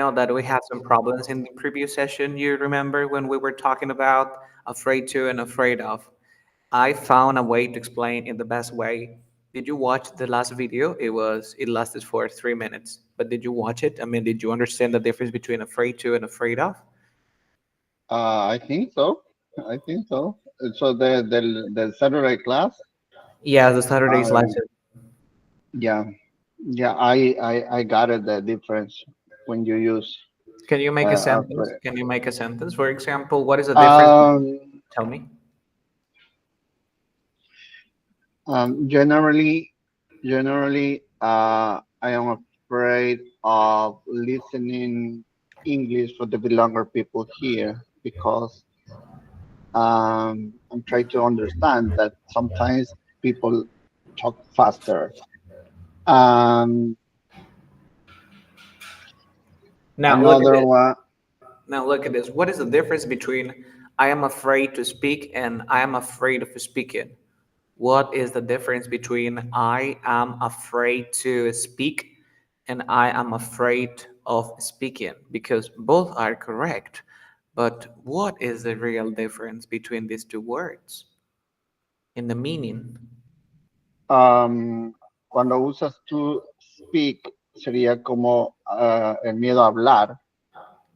know that we had some problems in the previous session. You remember when we were talking about afraid to and afraid of? I found a way to explain in the best way. Did you watch the last video? It lasted for 3 minutes. But did you watch it? I mean, did you understand the difference between afraid to and afraid of? I think so. I think so. So the Saturday class, Yeah, the Saturday's um, lesson. yeah, yeah, I got it. The difference when you use Can you make a sentence? afraid. Can you make a sentence? For example, what is the difference? Um, Tell me. generally, I am afraid of listening English for the belonging people here because I'm trying to understand that sometimes people talk faster. Um, Now look at another this. one, Now look at this. What is the difference between I am afraid to speak and I am afraid of speaking? What is the difference between I am afraid to speak and I am afraid of speaking? Because both are correct. But what is the real difference between these two words in the meaning? cuando usas to speak, sería como el miedo a hablar.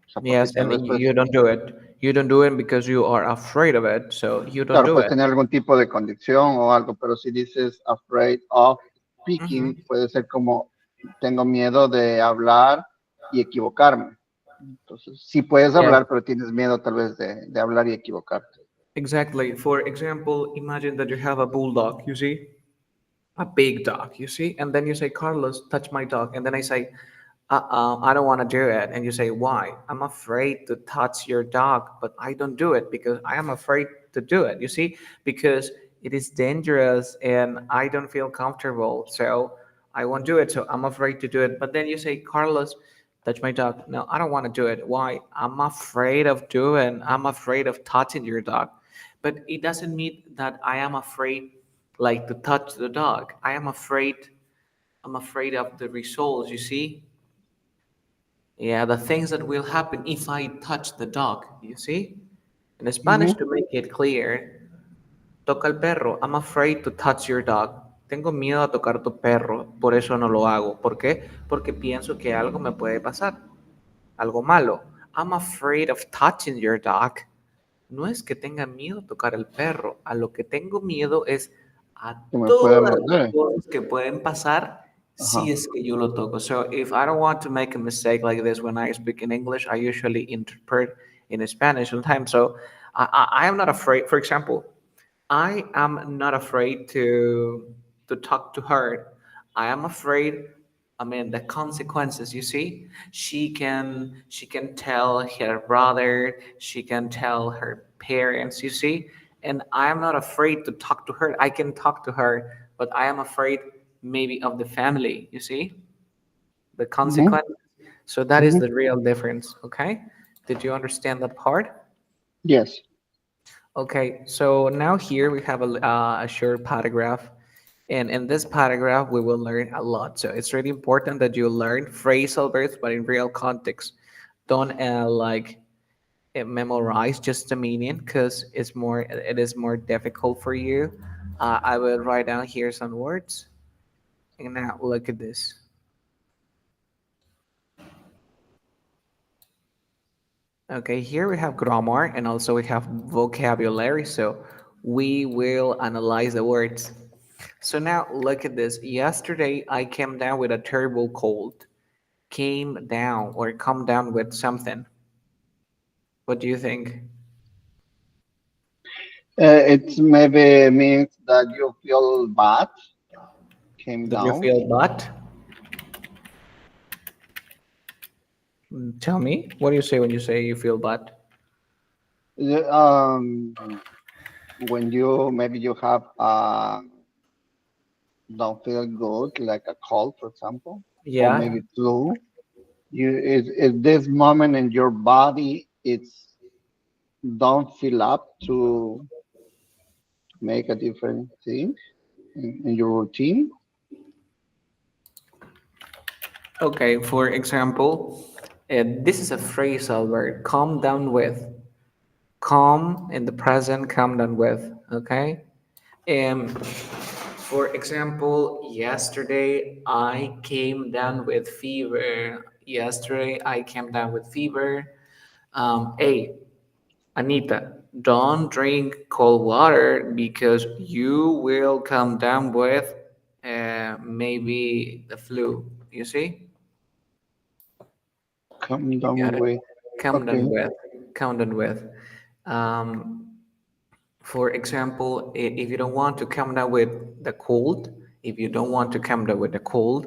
O sea, porque Yes, tal and vez pues, you don't do it. You don't do it because you are afraid of it, so you don't claro, do puedes it. tener algún tipo de condición o algo, pero si dices afraid of Mhm. speaking, puede ser como tengo miedo de hablar y equivocarme. Entonces, sí puedes Yes, hablar, pero tienes miedo tal vez de hablar y equivocarte. exactly. For example, imagine that you have a bulldog, you see? A big dog, you see? And then you say, Carlos, touch my dog. And then I say, I don't want to do it. And you say, why? I'm afraid to touch your dog, but I don't do it because I am afraid to do it, you see? Because it is dangerous and I don't feel comfortable. So I won't do it. So I'm afraid to do it. But then you say, Carlos, touch my dog. No, I don't want to do it. Why? I'm afraid of touching your dog. But it doesn't mean that I am afraid like to touch the dog. I'm afraid of the results, you see? Yeah, the things that will happen if I touch the dog, you see? In Spanish, Ujú. to make it clear, toca el perro. I'm afraid to touch your dog. Tengo miedo a tocar tu perro, por eso no lo hago. ¿Por qué? Porque pienso que algo me puede pasar, algo malo. I'm afraid of touching your dog. No es que tenga miedo a tocar el perro, a lo que tengo miedo es a Que me puede todas las morder. cosas que pueden pasar si Ajá. es que yo lo toco. So if I don't want to make a mistake like this when I speak in English, I usually interpret in Spanish sometimes. So I am not afraid. For example, I am not afraid to talk to her. I am afraid. I mean the consequences. You see, she can tell her brother. She can tell her parents. You see, and I am not afraid to talk to her. I can talk to her, but I am afraid maybe of the family. You see, the Ujú, consequences. So that is ujú. the real difference. Okay, did you understand that part? Yes. Okay, so now here we have a short paragraph, and in this paragraph we will learn a lot. So it's really important that you learn phrasal verbs, but in real context. Don't memorize just the meaning because it is more difficult for you. I will write down here some words, and now look at this. Okay, here we have grammar and also we have vocabulary. So we will analyze the words. So now look at this. Yesterday I came down with a terrible cold. Came down or come down with something. What do you think? It maybe means that you feel bad, came Did you down. feel bad? Tell me. What do you say when you say you feel bad? Yeah, when you maybe you have don't feel good, like a cold, for example, or Yeah. maybe flu, you is this moment in your body it's don't feel up to make a different thing in your routine. Okay. For example, This is a phrasal verb. Come down with. Come in the present. Come down with. Okay. For example, yesterday I came down with fever. Yesterday I came down with fever. A. Anita, don't drink cold water because you will come down with maybe the flu. You see? Come You got down it? with. Come down Okay. with. Come down with. Um, for example, if you don't want to come down with the cold, if you don't want to come down with the cold,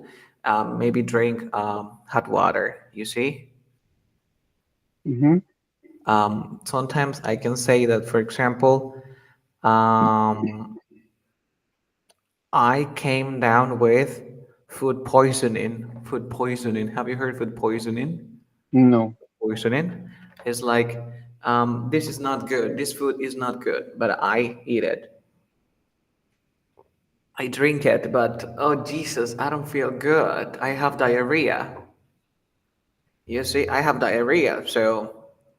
maybe drink hot water. You see? Mm-hmm. Sometimes I can say that, for example, um, I came down with food poisoning. Food poisoning. Have you heard food poisoning? No. Poisoning is like this is not good. This food is not good, but I eat it. I drink it, but oh Jesus, I don't feel good. I have diarrhea. You see, I have diarrhea, so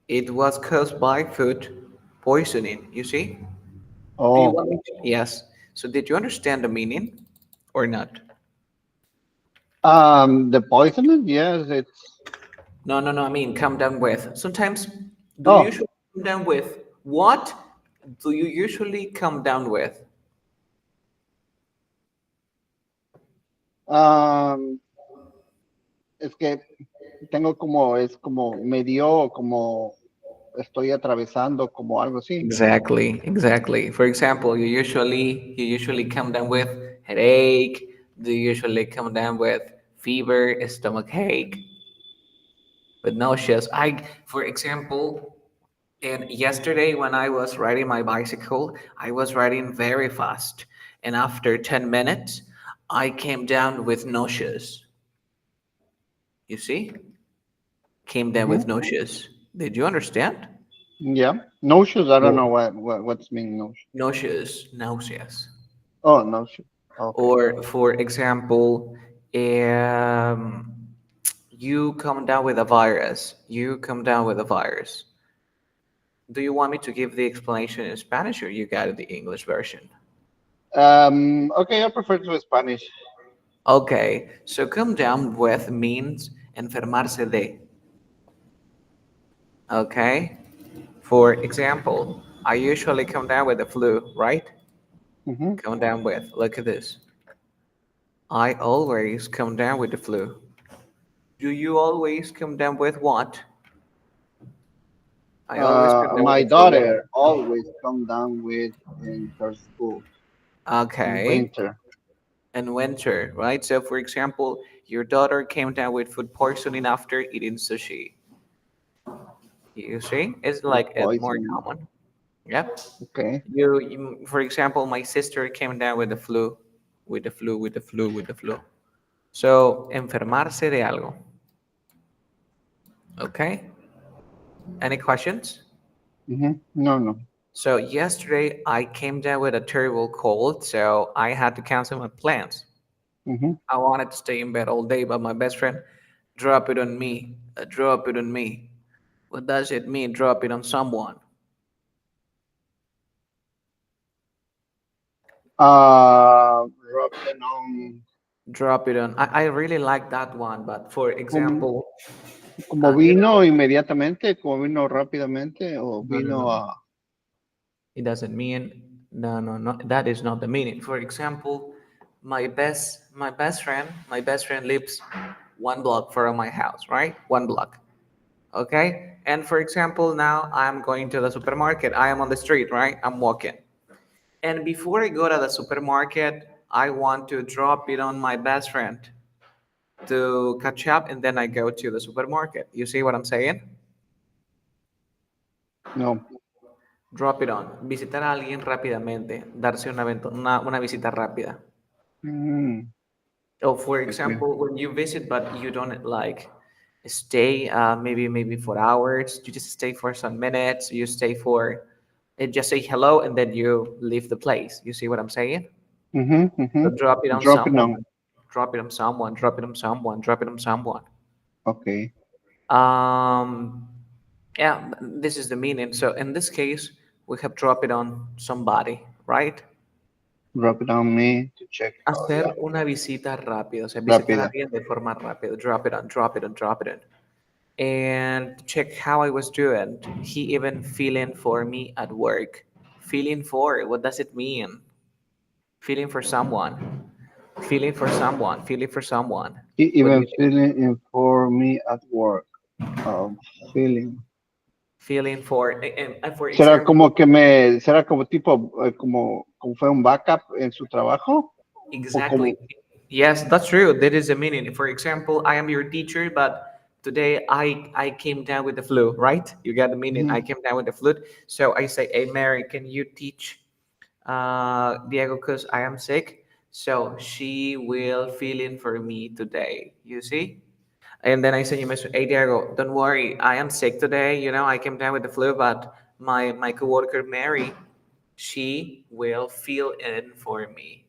it was caused by food poisoning. You see? Do you Oh. want me to? Yes. So did you understand the meaning or not? The poisonous, yes, it's. No, no, no. I mean, come down with. Sometimes, do you Oh. usually come down with what? Do you usually come down with? Um, es que tengo como, es como, me dio, como estoy atravesando, como algo así. Exactly, exactly. For example, you usually come down with headache. Do you usually come down with fever, stomach ache, with nauseous? For example, and yesterday when I was riding my bicycle, I was riding very fast, and after 10 minutes, I came down with nauseous. You see? Came down Mm-hmm. with nauseous. Did you understand? Yeah. No shoes. I don't know No. what's mean no shoes. Nauseous, nauseous. Oh, no shoes. Okay. Or, for example, um, you come down with a virus. You come down with a virus. Do you want me to give the explanation in Spanish or you got the English version? Okay, I prefer to Spanish. Okay, so come down with means enfermarse de. Okay, for example, I usually come down with the flu, right? Mm-hmm. Come down with, look at this. I always come down with the flu. Do you always come down with what? I always come down with My the flu. What? daughter always come down with in her school in Okay, winter. in winter, right? So, for example, your daughter came down with food poisoning after eating sushi. You see, it's Food like it more poisoning. common. Yep. Okay. For example, my sister came down with the flu, with the flu, with the flu, with the flu. So, enfermarse de algo. Okay. Any questions? Mm-hmm. No, no. So, yesterday I came down with a terrible cold, so I had to cancel my plans. Mm-hmm. I wanted to stay in bed all day, but my best friend drop it on me. Drop it on me. What does it mean? Drop it on someone. Rub it on. Drop it on. I really like that one, but for Como, example, como you vino know, inmediatamente, como vino rápidamente, o no, no, vino no. a. It doesn't mean no, no, no. That is not the meaning. For example, my best friend lives 1 block from my house, right? 1 block. Okay. And for example, now I'm going to the supermarket. I am on the street, right? I'm walking. And before I go to the supermarket, I want to drop it on my best friend to catch up, and then I go to the supermarket. You see what I'm saying? No. Drop it on. Visitar a alguien rápidamente. Darse una visita rápida. Mm, Oh, for okay. example, when you visit, but you don't like stay maybe for hours, you just stay for some minutes, you stay for just say hello and then you leave the place. You see what I'm saying? Mm-hmm. So Mm-hmm. drop it on Drop it someone, on. drop it on someone, drop it on someone, drop it on someone. Okay. Um, yeah, this is the meaning. So in this case, we have dropped it on somebody, right? Drop it on me to check. Oh, yeah. Hacer una visita rápida, o sea, visitar a Rápida. alguien de forma rápida. Drop it on, drop it on, drop it on. And check how I was doing. He even feeling for me at work. Feeling for, what does it mean? Feeling for someone. Feeling for someone. Feeling for someone. He What do even you think? feeling in for me at work. Feeling. Feeling for, and for ¿Será example, como que me, será como tipo, como fue un backup en su trabajo? O exactly. como, Yes, that's true. That is the meaning. For example, I am your teacher, but today I came down with the flu, right? You got the meaning. I ujú, came down with the flu. So I say, hey, Mary, can you teach Diego because I am sick? So she will fill in for me today. You see? And then I send you a message, hey, Diego, don't worry. I am sick today. You know, I came down with the flu, but my coworker, Mary, she will fill in for me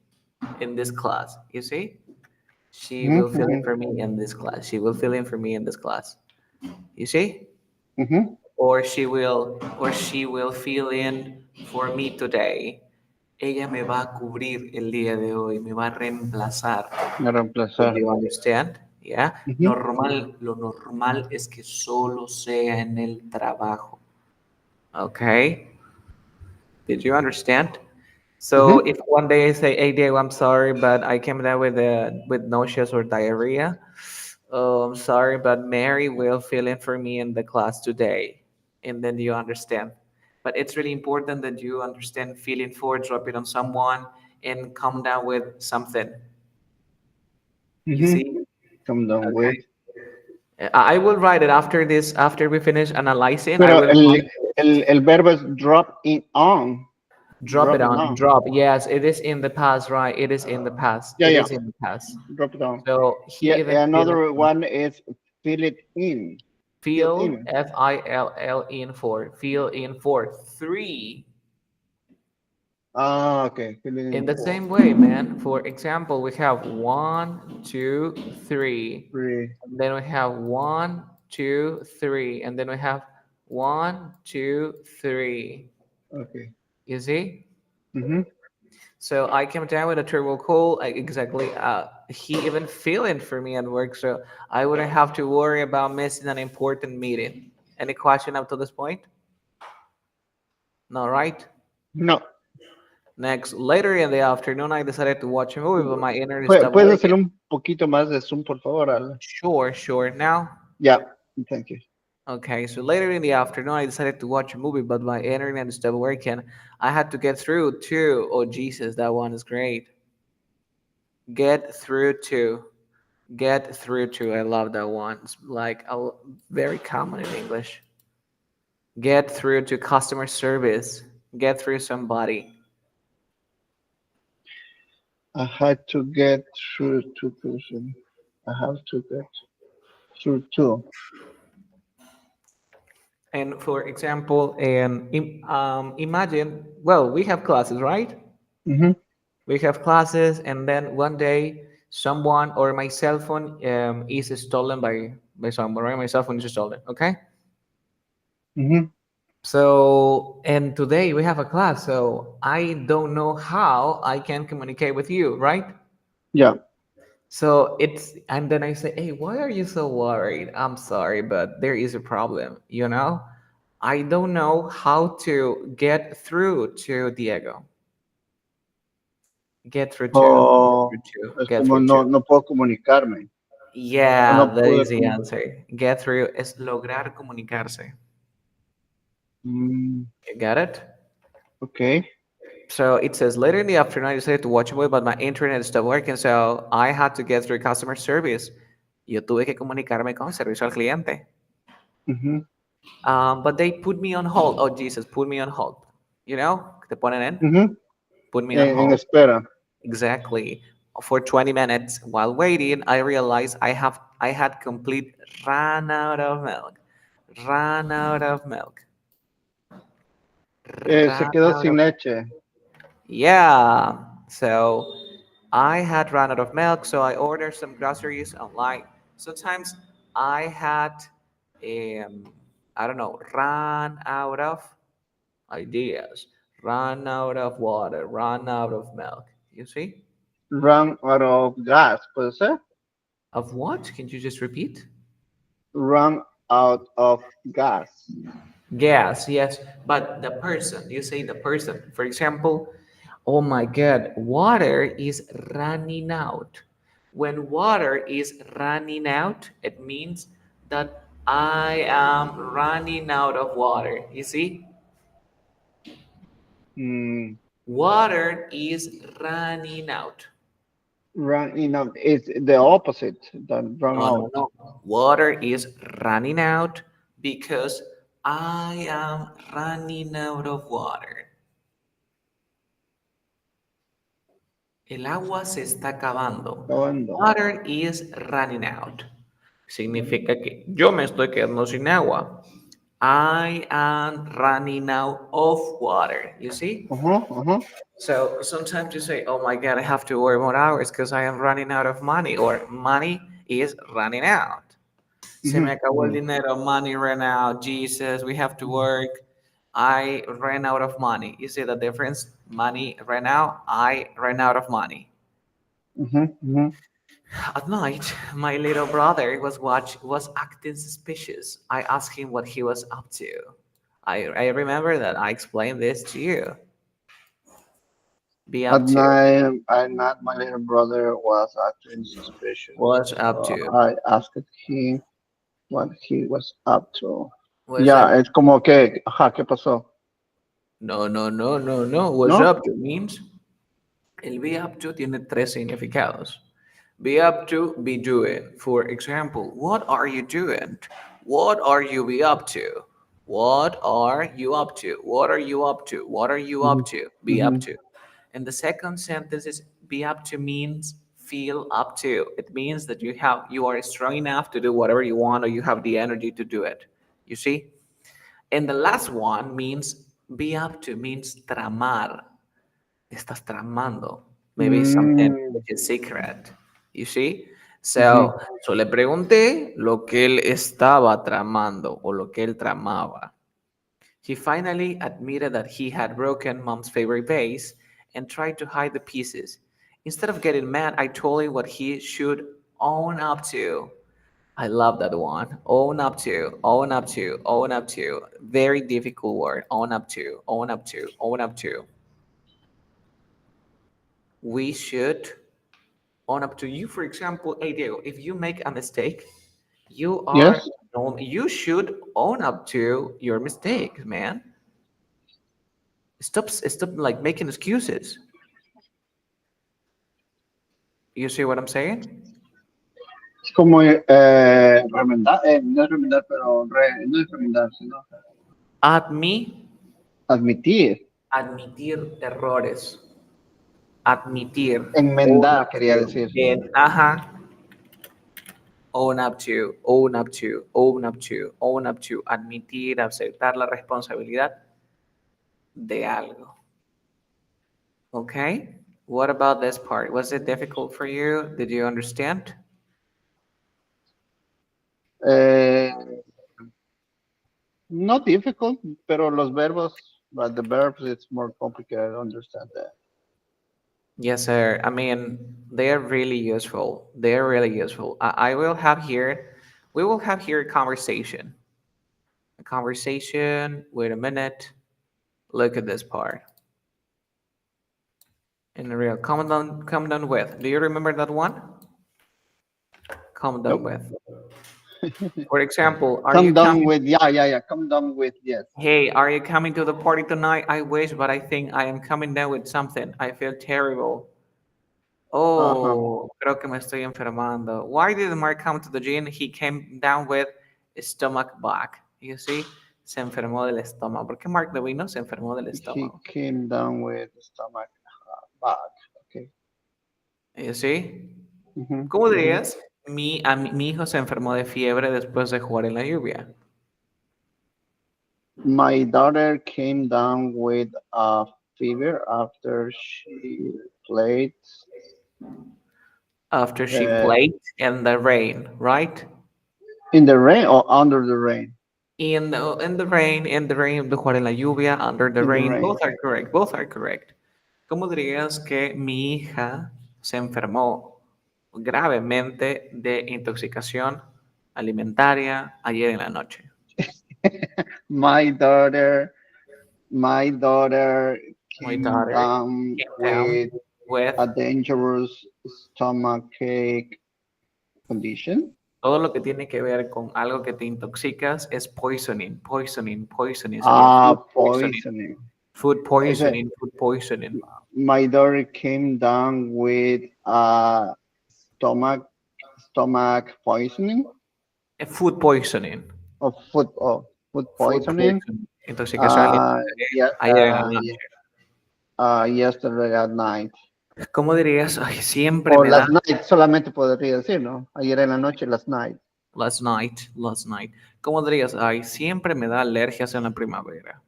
in this class. You see? She ujú, will fill ujú, in for me in this class. She will fill in for me in this class. You see? ujú. Or she will fill in for me today. Ella me va a cubrir el día de hoy, me va a reemplazar. A Do reemplazar. you understand? Yeah. Ujú, Lo normal es que solo sea en el trabajo. Okay. Did you understand? So ujú. if one day I say, "Hey Diego, I'm sorry, but I came down with nausea or diarrhea. Oh, I'm sorry, but Mary will fill in for me in the class today," and then you understand. But it's really important that you understand feeling for, drop it on someone, and come down with something. You Ujú. see? Come down with. Okay. I will write it after this. After we finish analyzing, I Pero will write this. el verbo es drop it on. Drop it Drop it on. on. Drop. Yes, it is in the past, right? It is in the past. Yeah, It yeah. is in the past. Drop it on. So he Yeah, even another one is fill it in. Fill fill in. fill in for fill in for three. Ah, okay. Fill it In in the for. same way, man. For example, we have 1, 2, 3. Three. And then we have 1, 2, 3. And then we have 1, 2, 3. Okay. You see? Mm-hmm. So I came down with a turbo call. Exactly. He even filled for me at work, so I wouldn't have to worry about missing an important meeting. Any question up to this point? No, right? No. Next, later in the afternoon, I decided to watch a movie, but my internet stopped ¿Puedes working. hacer un poquito más de zoom, por favor, Alan? Sure, sure. Now, Yeah. Thank you. okay. So later in the afternoon, I decided to watch a movie, but my internet stopped working. I had to get through to. Oh Jesus, that one is great. Get through to. Get through to. I love that one. It's like very common in English. Get through to customer service. Get through somebody. I had to get through two person. I have to get through two. And for example, imagine, well, we have classes, right? Mm-hmm. We have classes, and then one day someone or my cell phone is stolen by someone, right? My cell phone is stolen, okay? Mm-hmm. So, and today we have a class, so I don't know how I can communicate with you, right? Yeah. So it's, and then I say, hey, why are you so worried? I'm sorry, but there is a problem, you know? I don't know how to get through to Diego. Get through to, get O through to, es get como through to. no puedo comunicarme. O Yeah, no that pude is the comunicar. answer. Get through es lograr comunicarse. Mm, You got it? okay. So it says later in the afternoon, I decided to watch a movie, but my internet stopped working, so I had to get through customer service. Yo tuve que comunicarme con servicio al cliente. Mm-hmm. But they put me on hold. Oh, Jesus, put me on hold. You know, te ponen en, Mm-hmm. put me on En hold. espera. Exactly. For 20 minutes. While waiting, I realized I had complete ran out of milk. Ran out of milk. Se Ran quedó out sin of, leche. yeah. So I had run out of milk, so I ordered some groceries online. Sometimes I had um, I don't know, run out of ideas, run out of water, run out of milk. You see? Run out of gas, puede ser. Of what? Can you just repeat? Run out of gas. Gas, yes, but the person, you say the person. For example, oh my God, water is running out. When water is running out, it means that I am running out of water. You see? Mm, Water is running out. run enough. It's the opposite than run No, no, out. no. Water is running out because I am running out of water. El agua se está acabando. Acabando. Water is running out. Significa que yo me estoy quedando sin agua. I am running out of water. You see? Uh-huh, uh-huh. So sometimes you say, oh my God, I have to work more hours because I am running out of money, or money is running out. Se me Mhm, acabó el mhm, dinero, money ran out, Jesus, we have to work. I ran out of money. You see the difference? Money ran out, I ran out of money. mhm, mhm. At night, my little brother was acting suspicious. I asked him what he was up to. I remember that I explained this to you. Be up to. At night, my little brother was acting suspicious. Was up So to. I asked him what he was up to. Was up. Ya, es como que, ajá, ¿qué pasó? No, no, no, no, no. Was ¿No? up to means el be up to tiene tres significados. Be up to, be doing. For example, what are you doing? What are you be up to? What are you up to? What are you up to? What are you Mhm, up to? Be up mhm, to. And the second sentence is be up to means feel up to. It means that you are strong enough to do whatever you want, or you have the energy to do it. You see? And the last one means be up to means tramar. Estás tramando. Maybe something mm, which is secret. You see? mhm, So le pregunté lo que él estaba tramando o lo que él tramaba. He finally admitted that he had broken mom's favorite vase and tried to hide the pieces. Instead of getting mad, I told him what he should own up to. I love that one. Own up to, own up to, own up to. Very difficult word. Own up to, own up to, own up to. We should own up to you. For example, hey Diego, if you make a mistake, you are yes. you should own up to your mistakes, man. Stop like making excuses. You see what I'm saying? Es como remendar, no es remendar, pero no es remendar, sino admitir. Admitir errores. Admitir. Own Enmendar, up quería to. decir. And, own up to, own up to, own up to, own up to. Admitir, aceptar la responsabilidad de algo. Okay? What about this part? Was it difficult for you? Did you understand? Eh, Not difficult, pero los verbos, but the verbs, it's more complicated. I understand that. Yes, sir. I mean, they are really useful. They are really useful. I will have here, we will have here a conversation. A conversation. Wait a minute. Look at this part. In the real, come down with. Do you remember that one? Come down Nope. with. For example, are you Come down coming? with, yeah, yeah, yeah. Come down with, yes. Hey, are you coming to the party tonight? I wish, but I think I am coming down with something. I feel terrible. Uh-huh. Oh, creo que me estoy enfermando. Why did Mark come to the gym? He came down with stomach bug. You see, se enfermó del estómago. ¿Por qué Mark Levino se enfermó del He estómago? came down with stomach bug. Okay. You see, Mm-hmm, ¿cómo mm-hmm. dirías? Mi hijo se enfermó de fiebre después de jugar en la lluvia. My daughter came down with a fever after she played. After she Uh, played in the rain, right? In the rain or under the rain? In the rain, jugar en la lluvia, under the In the rain, rain. both are correct, both are correct. ¿Cómo dirías que mi hija se enfermó gravemente de intoxicación alimentaria ayer en la noche? My daughter, my daughter My came daughter down came down with with a dangerous stomachache condition. todo lo que tiene que ver con algo que te intoxicas es poisoning, poisoning, poisoning, sería food poisoning, Poisoning. food I said, poisoning, food poisoning. my daughter came down with stomach stomach poisoning Food poisoning, or food food poisoning. poisoning, intoxicación alimentaria Yeah, ayer en la noche. yesterday at night. ¿Cómo dirías? Ay, siempre O me da last night, solamente podría decir, ¿no? Ayer en la noche, last night. last night, last night. ¿Cómo dirías? Ay, siempre me da alergias en la primavera.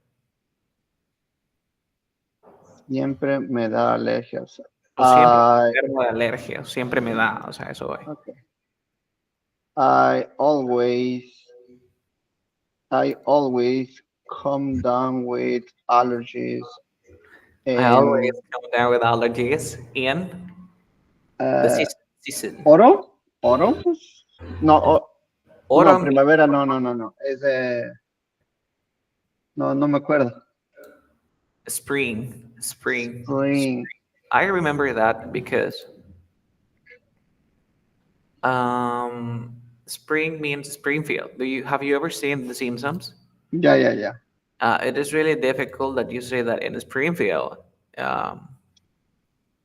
Siempre me da alergias. O siempre me I enfermo de alergias, siempre me da, o sea, eso voy. okay. I always I always come down with allergies I always in come down with allergies in the uh, season. autumn. Autumn? No, no, Autumn, primavera, no, no, no, no. Es no, no me acuerdo. spring, spring, Spring. spring. I remember that because spring means Springfield. Do you have you ever seen The Simpsons? Yeah, yeah, yeah. It is really difficult that you say that in Springfield. Um,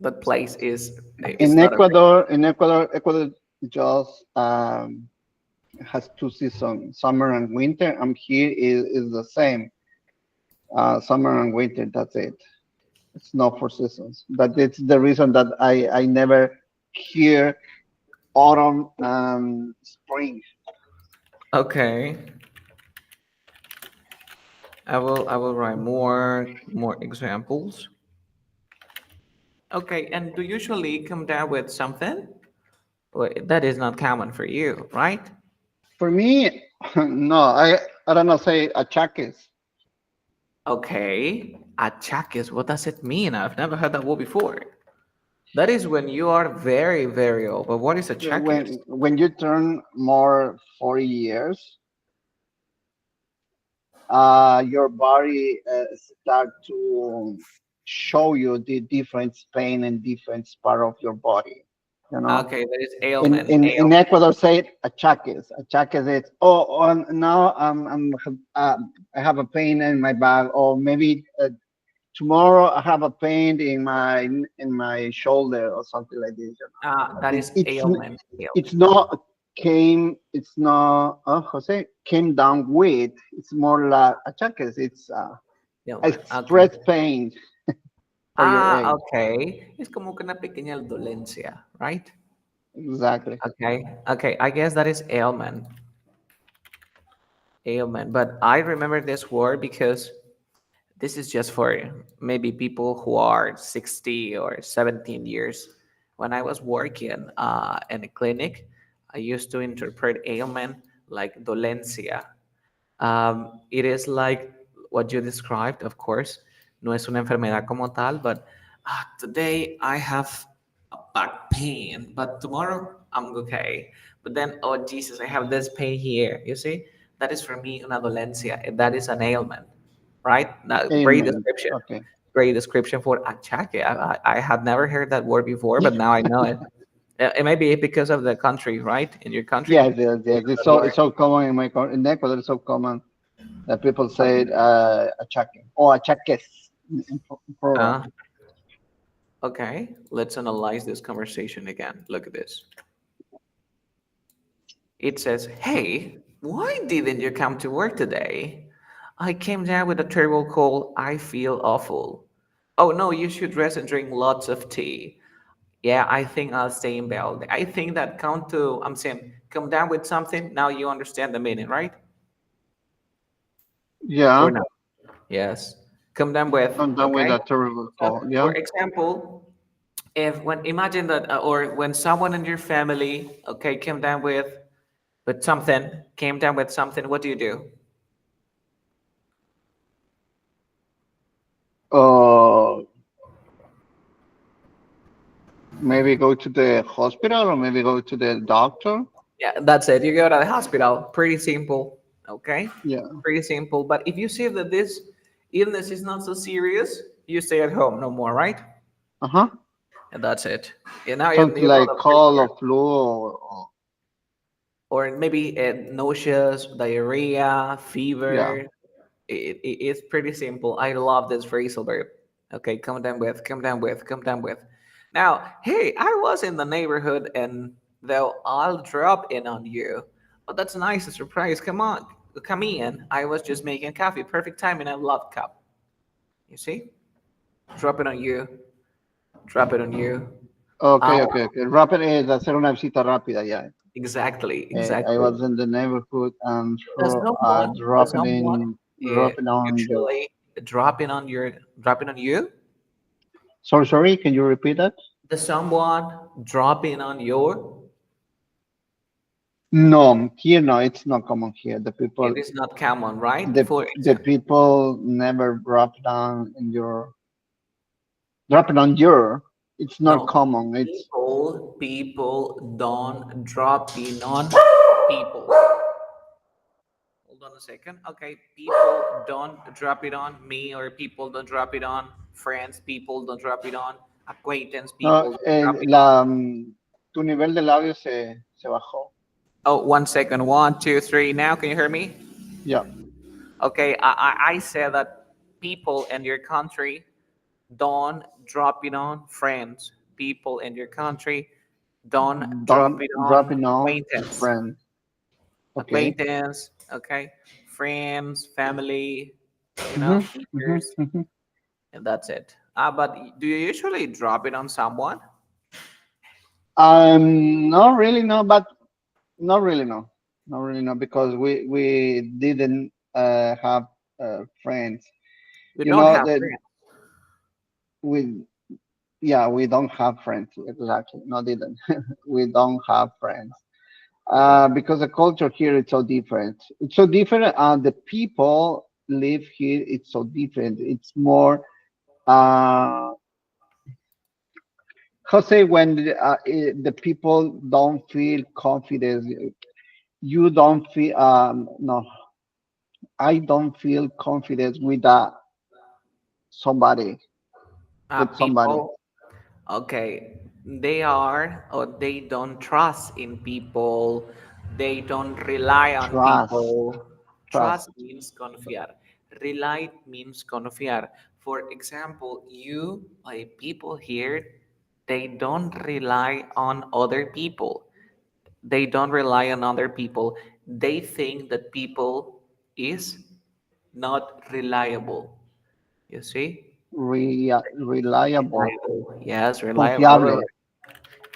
that place is it's not a Ecuador just has two seasons, summer and winter. And here is the same, summer and winter. That's it. It's not for seasons, but it's the reason that I never hear autumn and spring. okay. I will write more examples. Okay, and do you usually come down with something? Well, that is not common for you, right? For me, no, I don't know. Say achaques. Okay, achaques. What does it mean? I've never heard that word before. That is when you are very, very old. But what is achaques? When you turn more 40 years, your body start to show you the different pain and different part of your body. You know, Okay, that is in ailment. in, Ail. in Ecuador, say it achaques. Achaques, it's now I have a pain in my back, or maybe tomorrow I have a pain in my shoulder or something like this. You know, That it, is it's ailment. it's Ailment. not it's not Jose came down with. It's more like achaques. It's Ailment. Okay. express pain for your age. Okay. Es como que una pequeña dolencia, right? Exactly. Okay. Okay. I guess that is ailment. Ailment. But I remember this word because this is just for maybe people who are 60 or 17 years. When I was working in a clinic, I used to interpret ailment like dolencia. It is like what you described, of course. No es una enfermedad como tal, but today I have a back pain, but tomorrow I'm okay. But then, oh Jesus, I have this pain here. You see, that is for me una dolencia. That is an ailment, right? Now, great Amen. description. Okay. Great description for achaque. I had never heard that word before, but now I know it. It may be because of the country, right? In your country, Yes, yes, we yes. use It's that so word. it's so common in Ecuador. It's so common that people say Okay. it, achaque or achaques in plural. Uh, okay, let's analyze this conversation again. Look at this. It says, "Hey, why didn't you come to work today? I came down with a terrible cold. I feel awful. Oh no, you should rest and drink lots of tea. Yeah, I think I'll stay in bed. I think that come to, I'm saying, come down with something. Now you understand the meaning, right? Or Yeah, no? Yes. Come down with, I'm done with okay? that terrible So, call. Yeah. for example, if when imagine that, or when someone in your family, okay, came down with But something came down with something. What do you do? Uh, maybe go to the hospital or maybe go to the doctor. Yeah, that's it. You go to the hospital. Pretty simple. Okay, Yeah. pretty simple. But if you see that this illness is not so serious, you stay at home no more, right? Uh-huh. And that's it. And now Something you know like the first cold part. or flu Or maybe nauseous, diarrhea, yeah. fever. It's pretty simple. I love this phrasal verb. Okay, come down with, come down with, come down with. Now, hey, I was in the neighborhood and though I'll drop in on you. Oh, that's a nice surprise. Come on, come in. I was just making coffee. Perfect timing. I love cup. You see? Drop it on you. Drop it on you. Okay, Oh, okay, okay. Rapid es hacer una visita rápida, yeah. exactly, I exactly. was in the neighborhood and The someone uh, drop it on you. usually dropping on your dropping on you. Sorry, can you repeat that? The someone dropping on your. No, here no, it's not common here. It is not common, right? For The example, people never drop it on your. It's not no, common. It's people don't drop in on people. Hold on a second. Okay, people don't drop it on me, or people don't drop it on friends. People don't drop it on acquaintance. no, People don't drop it on. tu nivel de labios se bajó. Oh, 1 second. One, two, three. Now, can you hear me? Yeah. Okay, I said that people in your country don't drop it on friends. People in your country don't drop Don't it drop on it on acquaintance. friend. Okay. Acquaintance, okay, friends, family, Mm-hmm, mm-hmm, teachers, mm-hmm. and that's it. But do you usually drop it on someone? Not really, no, but not really, no, not really, no, because we didn't have friends. You You don't know have that friends. we yeah we don't have friends exactly. No, didn't. We don't have friends because the culture here is so different. It's so different, and the people live here. It's so different. It's more. How say when the people don't feel confidence, you don't feel no, I don't feel confidence with somebody, with somebody. People, okay, they are or they don't trust in people. They don't rely on Trust, people. trust. Trust means confiar. Rely means confiar. For example, you like people here, they don't rely on other people. They don't rely on other people. They think that people is not reliable. You see? Reliable, Reliable. Yes, reliable. confiable.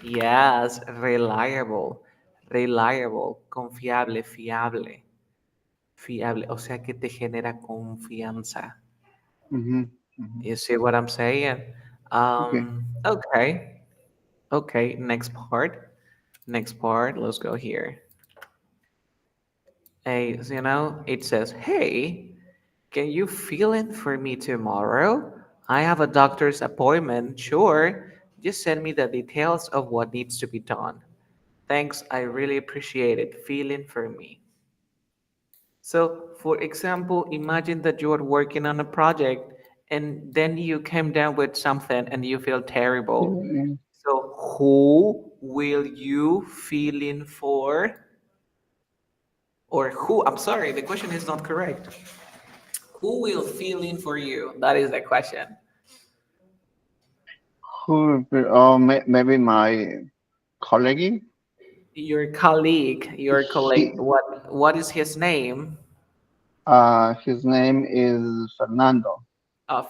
Yes, reliable. Reliable. Confiable, fiable. Fiable. O sea que te genera confianza. Hmm. Hmm. You see what I'm saying? Okay. Okay. Okay. Next part. Next part. Let's go here. It says, hey, can you fill in for me tomorrow? I have a doctor's appointment. Sure. Just send me the details of what needs to be done. Thanks. I really appreciate it. Fill in for me. So, for example, imagine that you are working on a project and then you came down with something and you feel terrible. Mm, So, who will you fill in for? Or who? I'm sorry, the question is not correct. Who will fill in for you? That is the question. Oh, maybe my colleague. Your colleague. He, What is his name? his name is Fernando.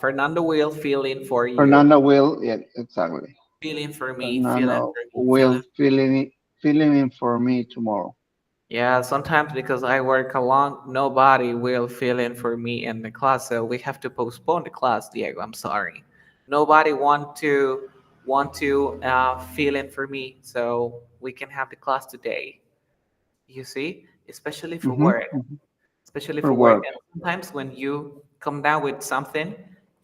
Fernando will fill in for you. Fernando will, yeah, exactly. Fill in for me. Fill in Fernando for me. Fill in. will filling in for me tomorrow. Yeah, sometimes because I work alone, nobody will fill in for me in the class, so we have to postpone the class, Diego. I'm sorry. Nobody want to fill in for me, so we can have the class today. You see, especially for Mm-hmm. work, Mm-hmm. especially For for work. work. And sometimes when you come down with something,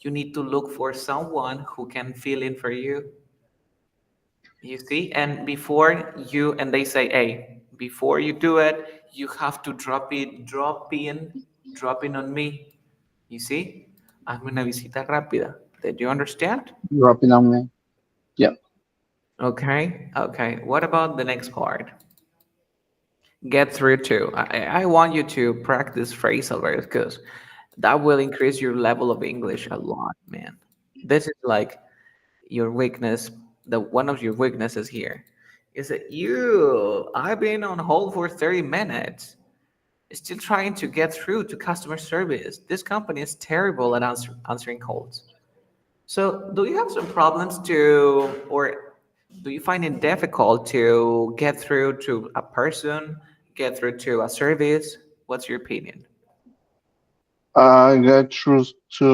you need to look for someone who can fill in for you. You see, and before you, and they say, hey, before you do it, you have to drop in on me. You see, hazme una visita rápida. Did you understand? Dropping on me. Yeah. Okay, okay. What about the next part? Get through to. I want you to practice phrasal verbs because that will increase your level of English a lot, man. This is like your weakness, the one of your weaknesses here is that I've been on hold for 30 minutes, still trying to get through to customer service. This company is terrible at answering calls. So do you have some problems to, or do you find it difficult to get through to a person, get through to a service? What's your opinion? Get through to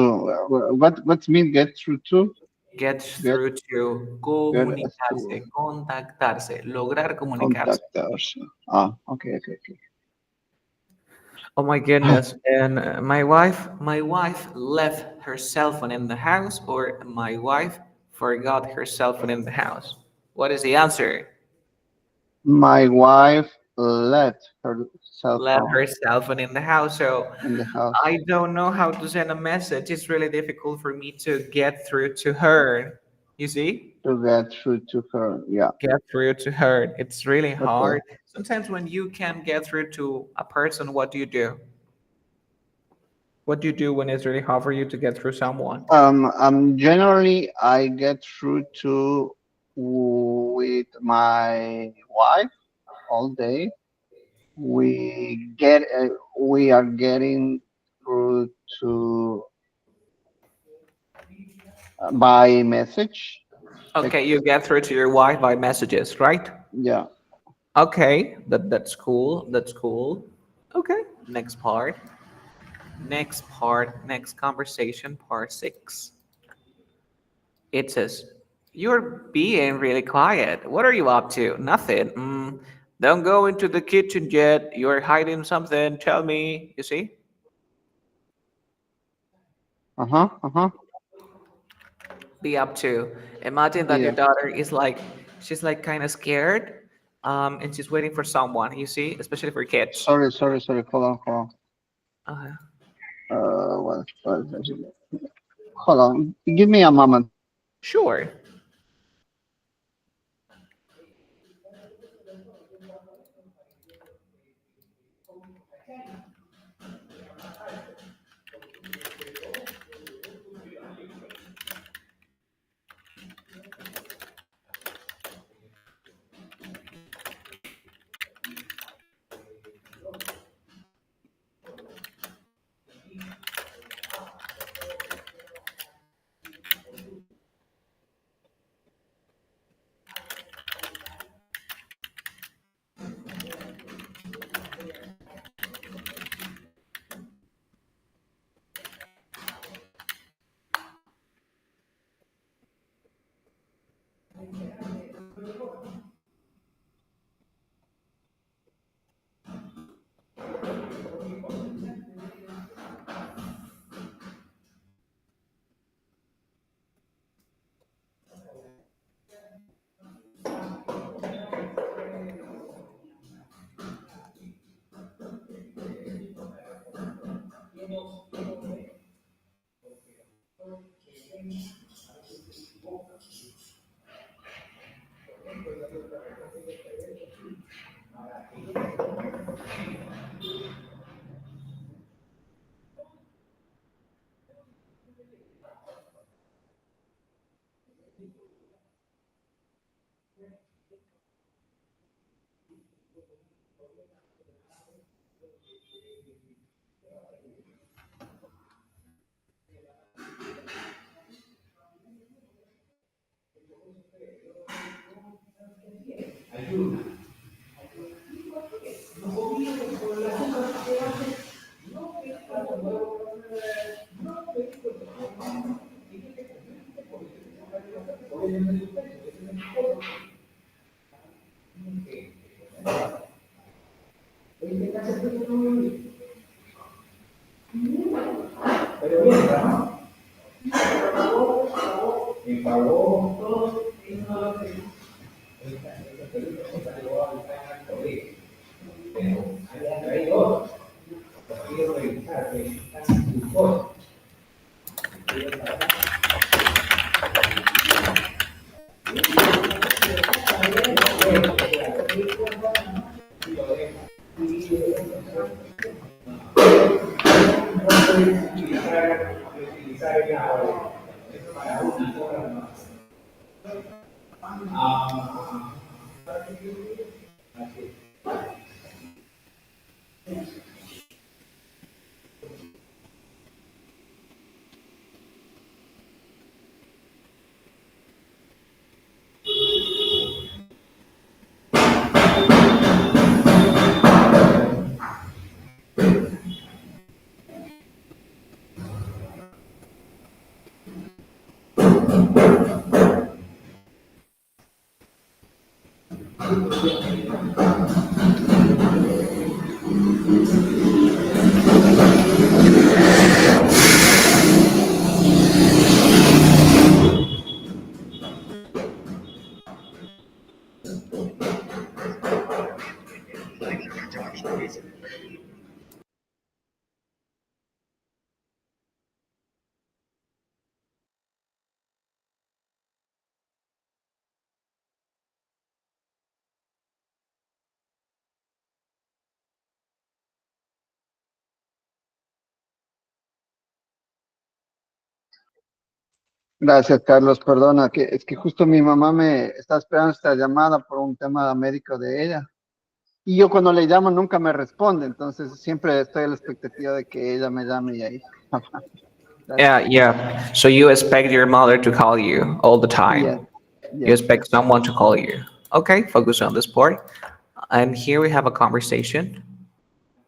what mean get through to? Get Get through to get comunicarse, to contactarse, lograr comunicarse. contact us. Ah, okay, okay, okay. Oh my goodness. And my wife left her cell phone in the house, or my wife forgot her cell phone in the house. What is the answer? My wife left her cell Left phone her cell phone in the house. So in the house I don't know how to send a message. It's really difficult for me to get through to her. You see? to get through to her. Yeah. Get through to her. It's really Okay. hard. Sometimes when you can get through to a person, what do you do? What do you do when it's really hard for you to get through someone? Generally I get through to with my wife all day. We are getting through to by message. Okay, you Text. get through to your wife by messages, right? Yeah. Okay, that's cool. That's cool. Okay, next part. Next part, next conversation, part 6. It says, "You're being really quiet. What are you up to?" "Nothing." Don't go into the kitchen yet. You're hiding something. Tell me. You see? Uh-huh. Uh-huh. Be up to. Imagine that your Yeah. daughter is like, she's like kind of scared, and she's waiting for someone. You see, especially for kids. Sorry, sorry, sorry. Hold on, hold on. Uh, What is it? Hold on. Give me a moment. sure. Gracias, Carlos. Perdona, que es que justo mi mamá me está esperando esta llamada por un tema médico de ella. Y yo cuando le llamo nunca me responde, entonces siempre estoy a la expectativa de que ella me llame y ahí. Yeah, Gracias. yeah. So you expect your mother to call you all the time. Yes, You yes, expect someone to call you. Okay, focus on the sport. And here we have a conversation.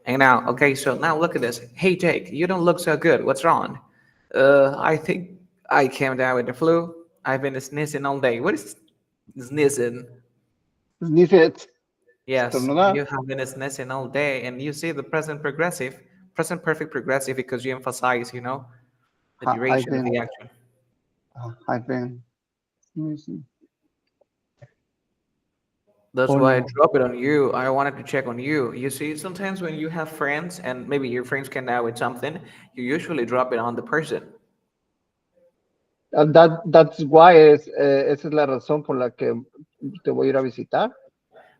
And now, okay, so now look at this. Hey, Jake, you don't look so good. What's wrong? I think I came down with the flu. I've been sneezing all day. What is sneezing? dice Yes, estornudar. you have been sneezing all day, and you see the present progressive, present perfect progressive because you emphasize, the I've duration of the been, action. I've been sneezing. That's Oh why I no, drop it on you. I wanted to check on you. You see, sometimes when you have friends and maybe your friends can now with something, you usually drop it on the person. That's why esa es la razón por la que te voy a ir a visitar.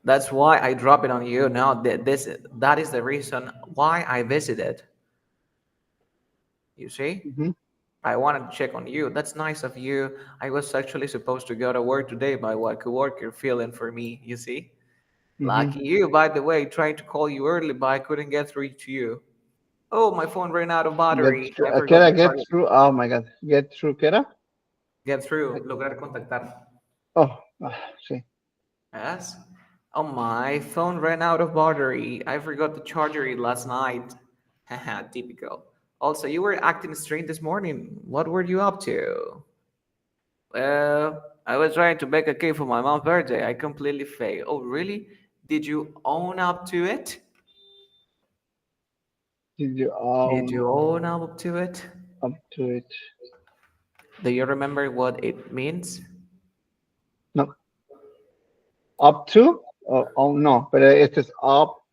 That's why I drop it on you. Now that is the reason why I visited. You see, Ujú, I wanted to check on you. That's nice of you. I was actually supposed to go to work today, but what coworker feeling for me? You see, ujú. lucky you. By the way, tried to call you early, but I couldn't get through to you. Oh, my phone ran out of battery. I ¿Qué forgot era to get charge it. through? Oh my God, get through, ¿qué era? Get through. Lograr contactar. Oh, sí. Yes. Oh, my phone ran out of battery. I forgot to charge it last night. Haha, typical. Also, you were acting strange this morning. What were you up to? Well, I was trying to bake a cake for my mom's birthday. I completely failed. Oh, really? Did you own up to it? Did you Did you own up to it? up to it? Do you remember what it means? No, up to? Oh no, pero este es up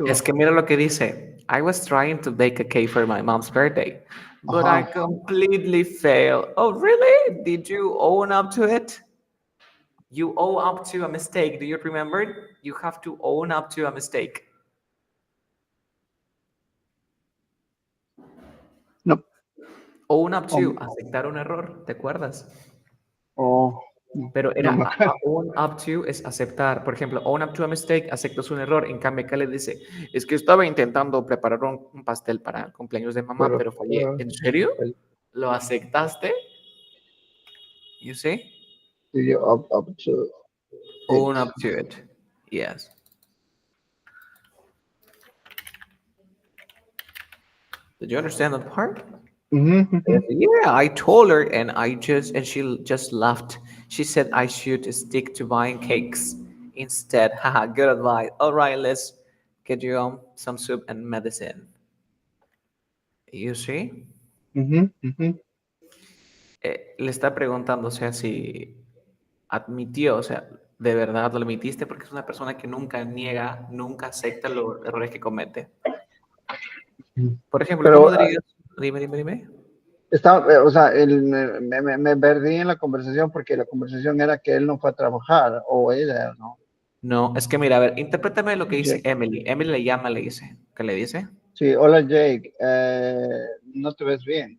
Es to. que mira lo que dice. I was trying to bake a cake for my mom's birthday, but I Ajá. completely failed. Oh, really? Did you own up to it? You owe up to a mistake. Do you remember? You have to own up to a mistake. No, Own up to, um, aceptar un error, ¿te acuerdas? oh, no, Pero no era me acuerdo. own up to es aceptar. Por ejemplo, own up to a mistake, aceptas un error. En cambio, acá le dice, es que estaba intentando preparar un pastel para el cumpleaños de mamá, Pero, pero fallé. ¿En serio? el- ¿Lo aceptaste? You see? did you up to it? Own up to it. Yes. Did you understand that part? Ujú, ujú. Yeah, I told her, and she just laughed. She said I should stick to buying cakes instead. Haha, good advice. All right, let's get you some soup and medicine. You see? Ujú, ujú. Le está preguntando, o sea, si admitió, o sea, de verdad lo admitiste porque es una persona que nunca niega, nunca acepta los errores que comete. Por ejemplo, ¿cómo Pero dirías? Dime, dime, dime. o sea, me perdí en la conversación porque la conversación era que él no fue a trabajar o ella, ¿no? No, es que mira, a ver, interprétame lo que dice Jake. Emily. Emily le llama, le dice. ¿Qué le dice? Sí, hola Jake, no te ves bien.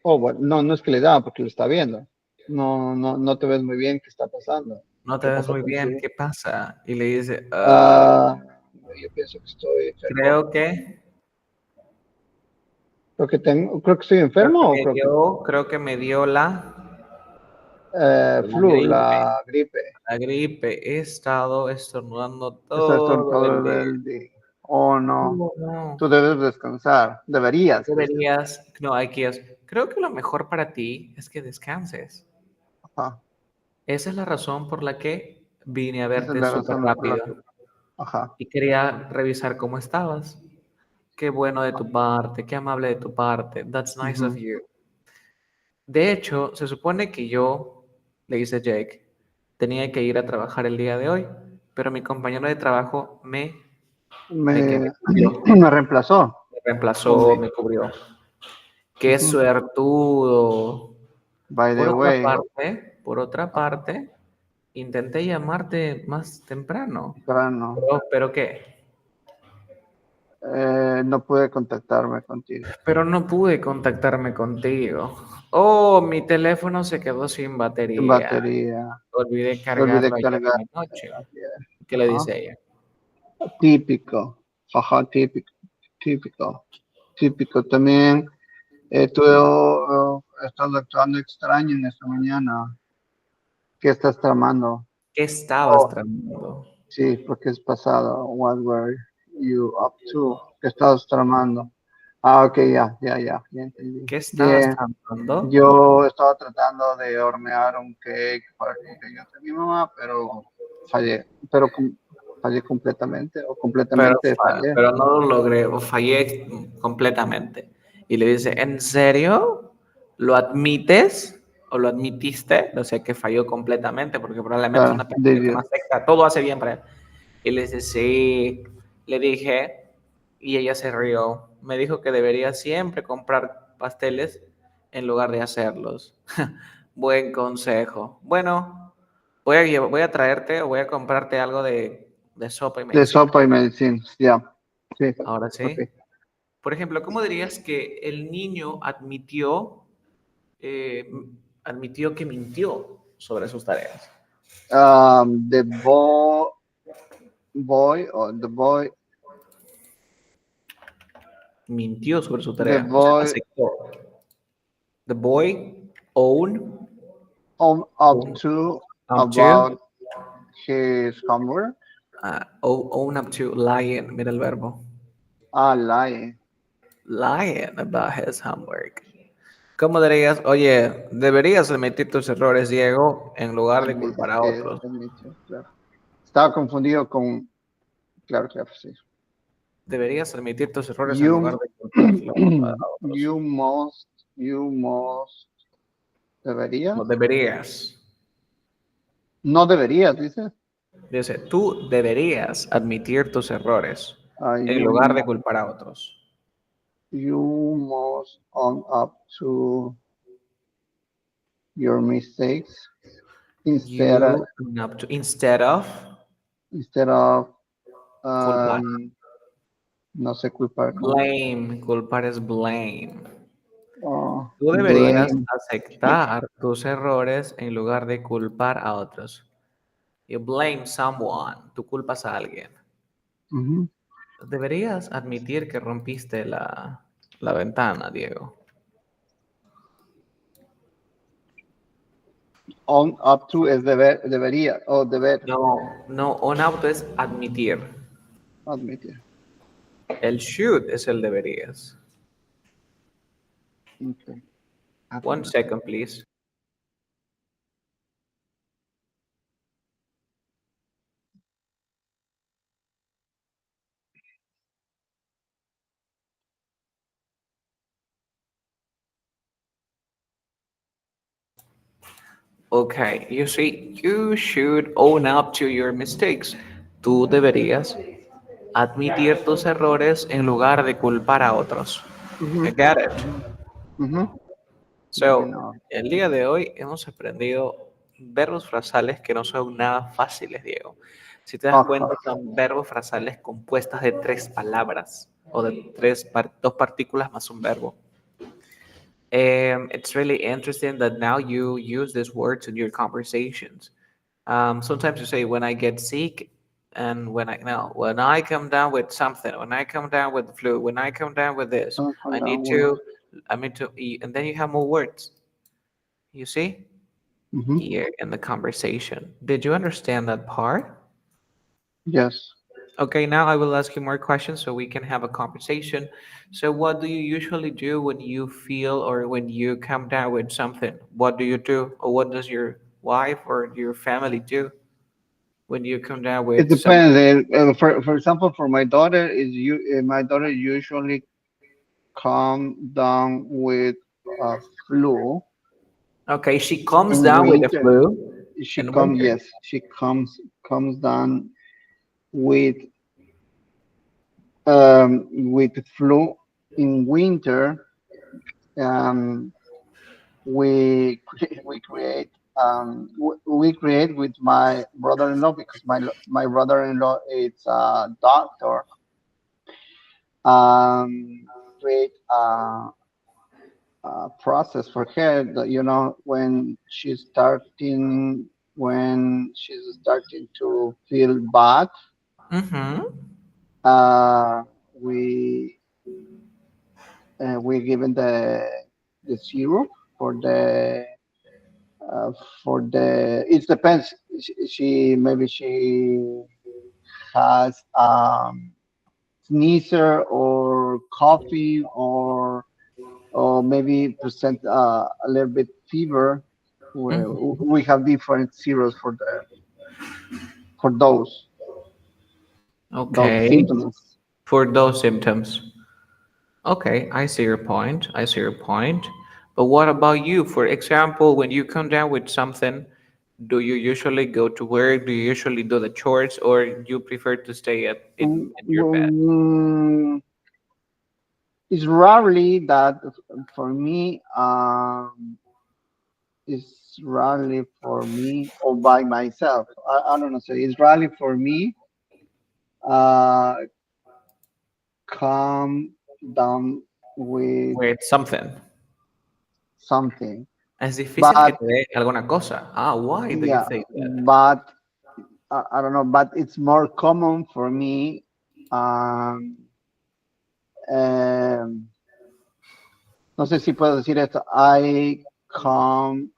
Oh, bueno, no, no es que le da porque lo está viendo. No, no, no te ves muy bien, ¿qué está pasando? No te ¿Qué ves pasó muy bien, contigo? ¿qué pasa? Y le dice, Ah, yo pienso que estoy enfermo. creo que, Creo que estoy enfermo o creo que creo que me dio la flu, gripe. la gripe. La gripe. He estado estornudando Estás todo el todo día. el día. Oh, no. Oh, no. Tú debes descansar. Deberías descansar. Deberías, no, aquí es. Creo que lo mejor para ti es que descanses. Ajá. Esa es la razón por la que vine a Esa es verte la súper razón por la rápido que. Ajá. y quería revisar cómo estabas. Qué bueno de tu parte, qué amable de tu parte. That's nice of Ujú. you. De hecho, se supone que yo, le dice Jake, tenía que ir a trabajar el día de hoy, pero mi compañero de trabajo ¿de qué me Me, cubrió? me reemplazó. Me reemplazó, Hombre. me cubrió. Qué Ujú. suertudo. By the way, Por otra parte, intenté llamarte más temprano. temprano, ¿Pero qué? no pude contactarme contigo. Pero no pude contactarme contigo. Oh, mi teléfono se quedó sin En batería. batería. Olvidé Lo olvidé cargarlo ayer en cargar la noche. ayer. ¿Qué le Ajá. dice ella? Típico. Ajá, típico. Típico. Típico. También he estado actuando extraño en esta mañana. ¿Qué estás tramando? ¿Qué estabas Oh, tramando? sí, porque es pasado. What were you up to? ¿Qué estabas tramando? Ah, ok, ya entendí. ¿Qué estabas Bien. tramando? Yo estaba tratando de hornear un cake para el cumpleaños de mi mamá, pero fallé. Fallé completamente, o completamente fallé. Pero no lo logré, o fallé completamente. Y le dice, ¿en serio? ¿Lo admites? ¿O lo admitiste? O sea, que falló completamente, porque probablemente es Claro, una persona que no acepta, todo hace bien para él. Y le dice, sí, le dije, y ella se rió. Me dijo que debería siempre comprar pasteles en lugar de hacerlos. Buen consejo. Bueno, voy a traerte o voy a comprarte algo de sopa y de medicina. sopa y medicinas, ya. Sí, Ahora ok. sí. Por ejemplo, ¿cómo dirías que el niño eh, admitió que mintió sobre sus tareas? The boy, or the boy, Mintió sobre su the tarea, o sea, boy aceptó. The boy own, up own to up to, about his homework. own up to lying, mira el verbo. Ah, lying. Lying about his homework. ¿Cómo dirías, oye, deberías admitir tus errores, Diego, en lugar de culpar Admites a que otros? admitió, claro. Estaba confundido con, claro, claro, sí. Deberías admitir tus errores en lugar You, de culparlos a otros. you must, you must, No ¿deberías? deberías. No deberías, dice. Dice, tú deberías admitir tus errores en lugar de culpar a otros. You must own up to your mistakes instead of, You instead of instead of, culpar. um, no sé culpar con, Blame, culpar es blame. Tú deberías blame. aceptar tus errores en lugar de culpar a otros. You blame someone, tú culpas a alguien. Ujú. Deberías admitir que rompiste la ventana, Diego. Own up to es deber, debería o deber No, no, on auto es admitir. admitir. El should es el deberías. Okay. One second, please. Okay, you see, you should own up to your mistakes. Tú deberías admitir tus errores en lugar de culpar a otros. I Mm-hmm. get it. Mm-hmm. Mm-hmm. You So, know. el día de hoy hemos aprendido verbos frasales que no son nada fáciles, Diego. Si te das Uh-huh. cuenta, son verbos frasales compuestas de tres palabras o de dos partículas más un verbo. It's really interesting that now you use these words in your conversations. Sometimes you say, when I get sick, and when I no, when I come down with something, when I come down with the flu, when I come down with this, Come I need down with. to, I need to eat, and then you have more words. You see Mm-hmm. here in the conversation. Did you understand that part? Yes. Okay, now I will ask you more questions so we can have a conversation. So, what do you usually do when you feel or when you come down with something? What do you do, or what does your wife or your family do when you come down It with some? depends. For example, for my daughter, my daughter usually come down with a flu Okay, she comes in down with the winter. flu She in come winter. Yes, she comes down with flu in winter. Um, we create we create with my brother-in-law, because my brother-in-law is a doctor. Create a process for her that, when she's starting to feel bad. Mm-hmm. uh we given the syrup for the it depends. She maybe she has sneezer or coffee, or maybe present a little bit fever. Mm-hmm. We have different syrups for those Okay, symptoms. for those symptoms. Okay, I see your point. I see your point. But what about you? For example, when you come down with something, do you usually go to work? Do you usually do the chores, or you prefer to stay in your bed? Mm, it's rarely that for me. It's rarely for me or by myself. I don't know. So it's rarely for me. Uh, Calm down with With something. something. Es difícil que But te dé alguna cosa. Ah, why do you yeah, think that? but I don't know. But it's more common for me. Um, um, no sé si puedo decir esto. I come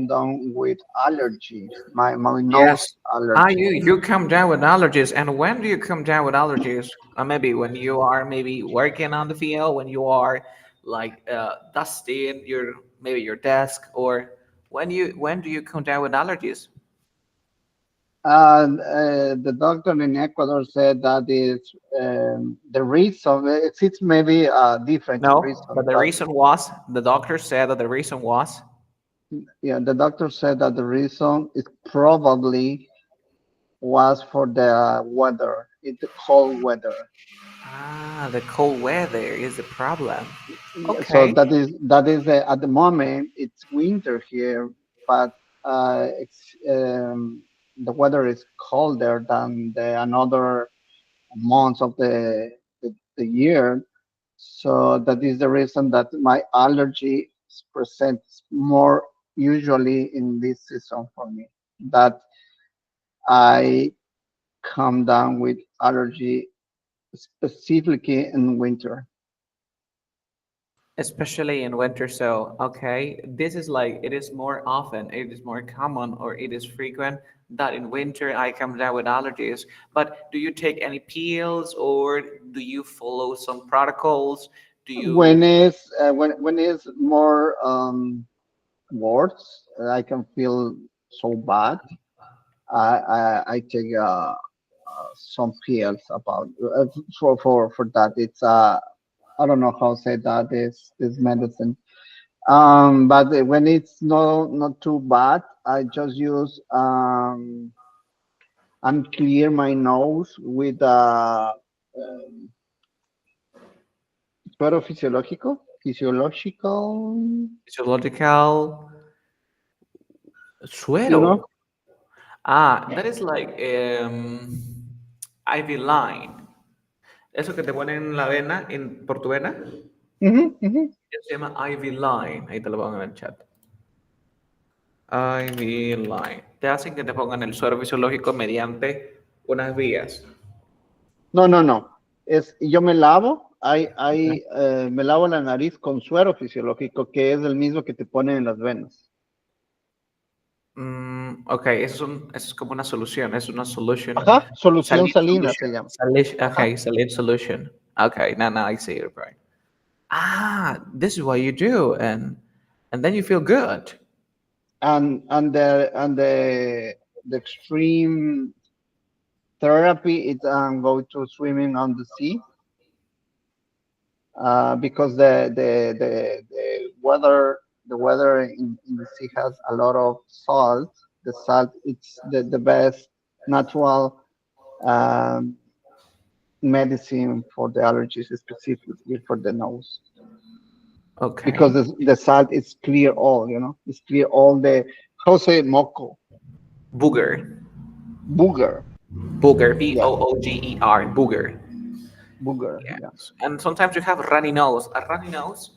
down with allergies. My nose Yes. Ah, allergy. you come down with allergies, and when do you come down with allergies? Maybe when you are maybe working on the field, when you are like dusting your maybe your desk, or when do you come down with allergies? The doctor in Ecuador said that is the reason. It's maybe a different No, but reason, the but reason was the doctor said that the reason was yeah, the doctor said that the reason is probably was for the weather. It's the cold weather. the cold weather is the problem. Yeah, so Okay. that is at the moment it's winter here, but the weather is colder than the another months of the year. So that is the reason that my allergy presents more usually in this season for me. That I come down with allergy specifically in winter. Especially in winter. So, okay, this is like it is more often, it is more common, or it is frequent that in winter I come down with allergies. But do you take any pills, or do you follow some protocols? Do you? When is more worse, I can feel so bad. I take some pills about for that. It's I don't know how to say that, this medicine. But when it's not too bad, I just use and clear my nose with suero physiological, Physiological you suero. know. Ah, that is like IV line. Eso que te ponen en la vena, por tu vena, Hmm. se llama IV line. Ahí te lo pongo en el chat. IV line. Te hacen que te pongan el suero fisiológico mediante unas vías. No, no, no. Yo me lavo, me lavo la nariz con suero fisiológico, que es el mismo que te ponen en las venas. Ok, eso es como una solución, es una solution. Ajá, solución Saline salina se solution. llama. Ajá. Okay, saline solution. Okay, now I see it right. Ah, this is what you do, and then you feel good. And the extreme therapy is go to swimming on the sea, because the weather in the sea has a lot of salt. The salt, it's the best natural um, medicine for the allergies, specifically for the nose, because Okay. the salt is clear all, it's clear all the, how say moco, Booger. booger. Booger. Yeah, Booger. Booger. booger. Yeah. Yes. And sometimes you have runny nose. A runny nose,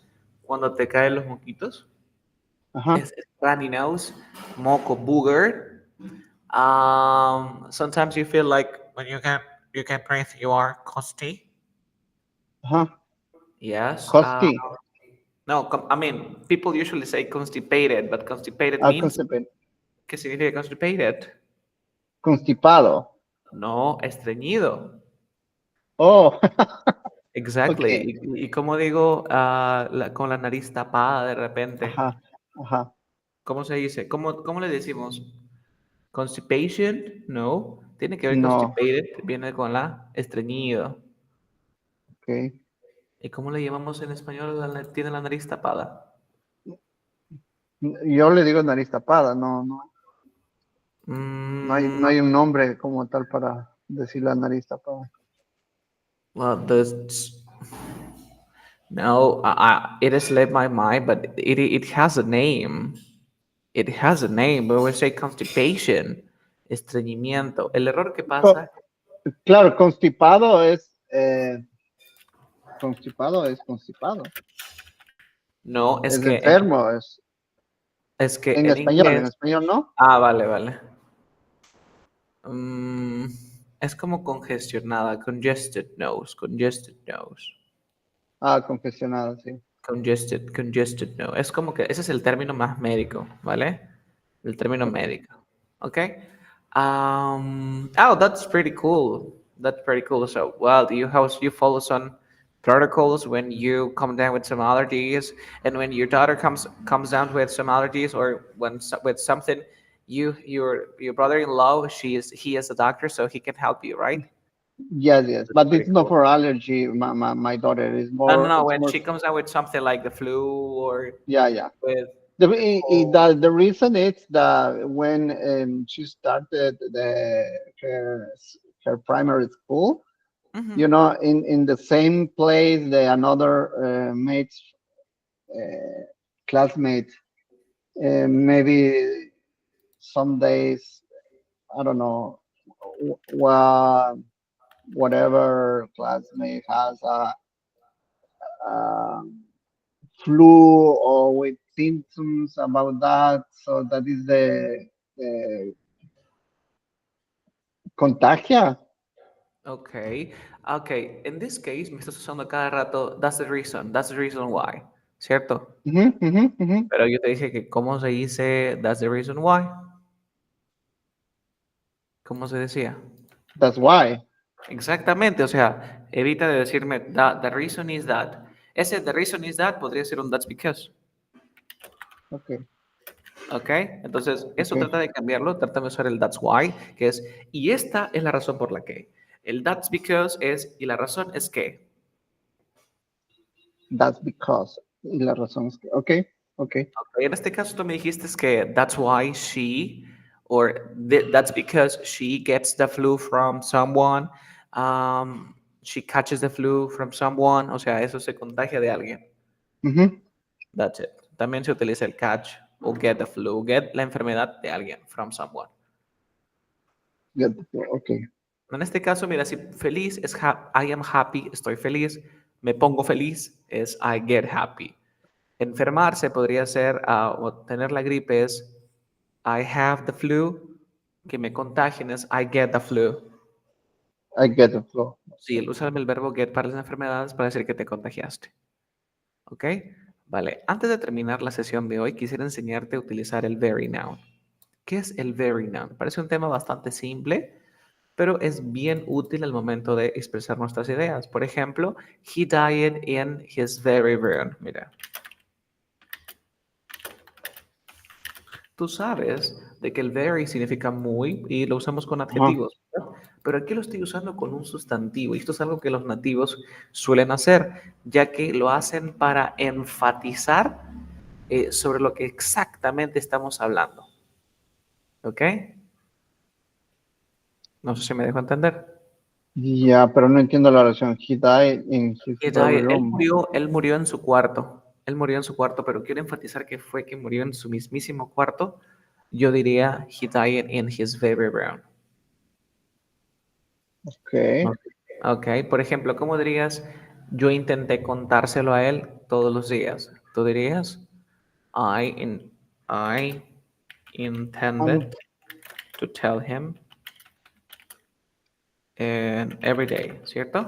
cuando te caen los moquitos, Uh-huh. es runny nose, moco booger. Sometimes you feel like when you can't breathe, you are costy. Uh-huh. Yes. Costi. No, I mean, people usually say constipated, but constipated means, ¿qué significa constipated? Constipado. No, estreñido. Oh. Exactly. Okay. Y como digo, con la nariz tapada de repente. Ajá. Ajá. ¿Cómo se dice? ¿Cómo le decimos? Constipation, no. Tiene que ver No. constipated, viene con la estreñido. Okay. ¿Y cómo le llamamos en español? Tiene la nariz tapada. Yo le digo nariz tapada, no, no, no Mm, hay un nombre como tal para decir la nariz tapada. well, no, it has left my mind, but it has a name. It has a name, but we say constipation, estreñimiento. El error que Co- pasa, claro, constipado es constipado. no, Es enfermo, es que en en inglés, español no. vale, vale. Mm, es como congestionada, congested nose, Confesionado, sí. congested nose. Es como que ese es el término más médico, ¿vale? El término Okay. médico. ¿Ok? Oh, that's pretty cool. That's pretty cool. So, well, do you follow some protocols when you come down with some allergies, and when your daughter comes down with some allergies, or with something, your brother-in-law, he is a doctor, so he can help you, right? Yes, yes, That's but pretty it's not cool. for allergy. My daughter is No, no, more. no. It's When more. she comes out with something like the flu or Yeah, yeah. with cold. The reason is that when she started her primary school, Mhm. in the same place, the another mates, uh, classmates, maybe some days, I don't know, whatever classmate has a flu or with symptoms about that. So that is the contagia. Okay, okay. In this case, me estás usando cada rato. That's the reason. That's the reason why. ¿Cierto? Mhm, mhm, mhm. Pero yo te dije que cómo se dice that's the reason why. ¿Cómo se decía? That's why. Exactamente. O sea, evita de decirme the reason is that. Ese the reason is that podría ser un that's because. Okay, ¿Ok? Entonces, eso okay. trata de cambiarlo. Trata de usar el that's why, que es y esta es la razón por la que. El that's because es y la razón es que. That's because. Y la razón es que. Okay, Okay. Ok, en este caso tú me dijiste que that's why she, or that's because she gets the flu from someone, she catches the flu from someone, o sea, eso se contagia de alguien. Ujú. That's it. También se utiliza el catch o get the flu, get la enfermedad de alguien, from someone. Okay. En este caso, mira, si feliz es I am happy, estoy feliz, me pongo feliz es I get happy. Enfermarse podría ser, o tener la gripe es I have the flu, que me contagien es I get the flu. I get the flow. Sí, usa el verbo get para las enfermedades para decir que te contagiaste. ¿Ok? Vale, antes de terminar la sesión de hoy, quisiera enseñarte a utilizar el very noun. ¿Qué es el very noun? Parece un tema bastante simple, pero es bien útil al momento de expresar nuestras ideas. Por ejemplo, he died in his very room. Mira, tú sabes de que el very significa muy y lo usamos con Ajá. adjetivos, ¿verdad? Pero aquí lo estoy usando con un sustantivo y esto es algo que los nativos suelen hacer, ya que lo hacen para enfatizar sobre lo que exactamente estamos hablando. ¿Ok? No sé si me dejo entender. Ya, pero no entiendo la oración. He died in his He very died. room. Él murió en su cuarto. Él murió en su cuarto, pero quiero enfatizar que fue que murió en su mismísimo cuarto. Yo diría, he died in his very room. Okay. Ok, ok, por ejemplo, ¿cómo dirías? Yo intenté contárselo a él todos los días. Tú dirías, I intended Um, to tell him every day, ¿cierto?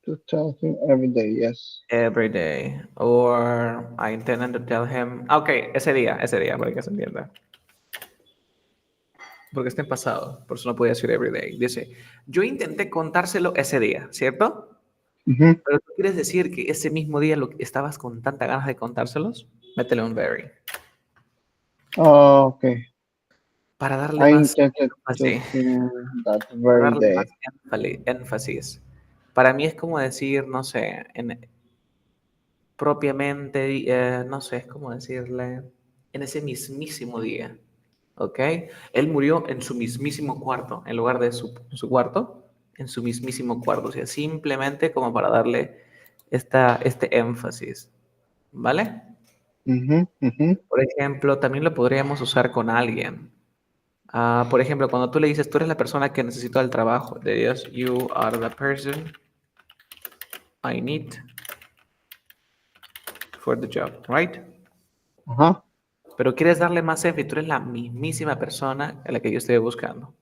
to tell him every day, yes. Every day. Or I intended to tell him. Ok, ese día, para que se entienda. Porque está en pasado, por eso no podía decir every day. Dice, yo intenté contárselo ese día, ¿cierto? Ujú. Pero tú quieres decir que ese mismo día lo estabas con tanta ganas de contárselos, métele un very. Oh, okay. Para darle I más intended to énfasis. him that Para very darle más day. énfasis. Para mí es como decir, no sé, propiamente, no sé, es como decirle, en ese mismísimo día, ¿ok? Él murió en su mismísimo cuarto, en lugar de su cuarto, en su mismísimo cuarto, o sea, simplemente como para darle este énfasis, ¿vale? Ujú, ujú. Por ejemplo, también lo podríamos usar con alguien. Por ejemplo, cuando tú le dices, tú eres la persona que necesito el trabajo, dirías, you are the person I need for the job, right? Ajá. Pero quieres darle más énfasis, tú eres la mismísima persona a la que yo estoy buscando.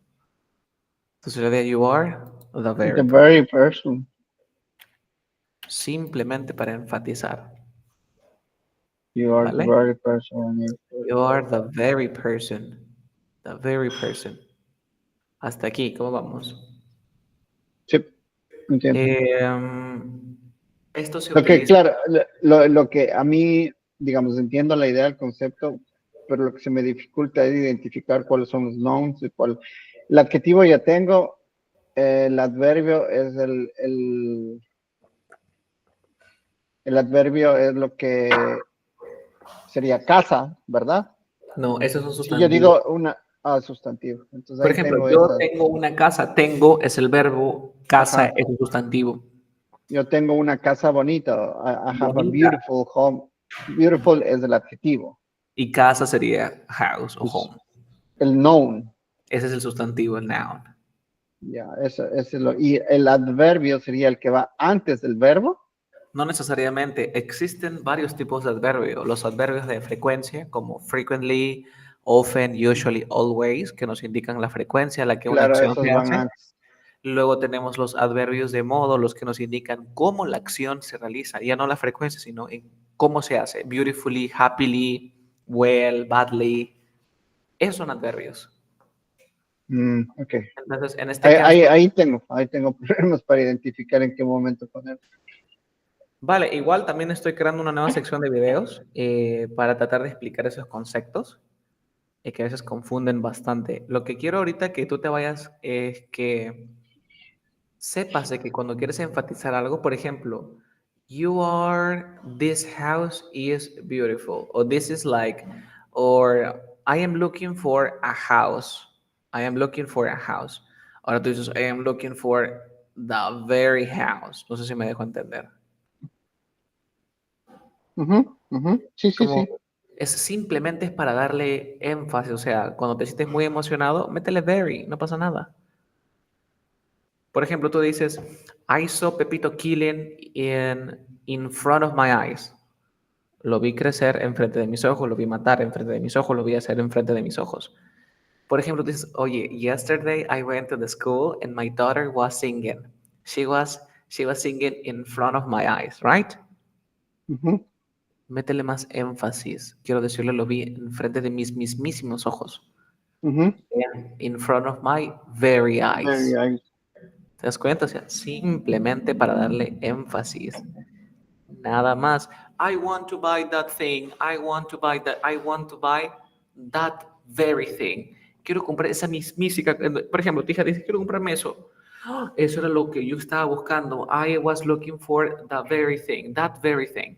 Entonces, le diría, you are the very The person. very person. Simplemente para enfatizar, You are the ¿vale? very person I need for the You are job. the very person. The very person. Hasta aquí, ¿cómo vamos? Sí, entiendo. Esto se Lo que, utiliza. claro, lo que a mí, digamos, entiendo la idea, el concepto, pero lo que se me dificulta es identificar cuáles son los nouns y cuál. El adjetivo ya tengo, el adverbio es el adverbio es lo que sería casa, ¿verdad? No, eso es un Si yo sustantivo. digo una, sustantivo, entonces Por ahí ejemplo, tengo yo esas. tengo una casa, tengo es el verbo, casa Ajá, es un sustantivo. yo tengo una casa bonita, I have a Bonita. beautiful home. Beautiful es el adjetivo, Y casa sería house o es home. el noun. Ese es el sustantivo, el noun. Ya, eso es lo. Y el adverbio sería el que va antes del verbo. No necesariamente. Existen varios tipos de adverbios. Los adverbios de frecuencia, como frequently, often, usually, always, que nos indican la frecuencia a la que una Claro, acción esos se van hace. antes. Luego tenemos los adverbios de modo, los que nos indican cómo la acción se realiza. Ya no la frecuencia, sino en cómo se hace. Beautifully, happily, well, badly. Esos son adverbios. Ok. Entonces, en este caso, Ahí tengo problemas para identificar en qué momento poner. vale, igual también estoy creando una nueva sección de videos para tratar de explicar esos conceptos que a veces confunden bastante. Lo que quiero ahorita que tú te vayas es que sepas de que cuando quieres enfatizar algo, por ejemplo, this house is beautiful. Or this is like, or I am looking for a house. I am looking for a house. Ahora tú dices, I am looking for the very house. No sé si me dejo entender. Ujú, ujú. Sí, sí, Como sí. simplemente es para darle énfasis. O sea, cuando te sientes muy emocionado, métele very, no pasa nada. Por ejemplo, tú dices, I saw Pepito killing in front of my eyes. Lo vi crecer enfrente de mis ojos, lo vi matar enfrente de mis ojos, lo vi hacer enfrente de mis ojos. Por ejemplo, tú dices, oye, yesterday I went to the school and my daughter was singing. She was, she was singing in front of my eyes, right? Ujú, Métele más énfasis. Quiero decirle, lo vi enfrente de mis mismísimos ojos. ujú. In front of my very Very eyes. nice. ¿Te das cuenta? O sea, simplemente para darle énfasis. Nada más. I want to buy that thing. I want to buy that. I want to buy that very thing. Quiero comprar esa mismísima. Por ejemplo, tu hija dice, quiero comprarme eso. ¡Ah! Eso era lo que yo estaba buscando. I was looking for the very thing. That very thing.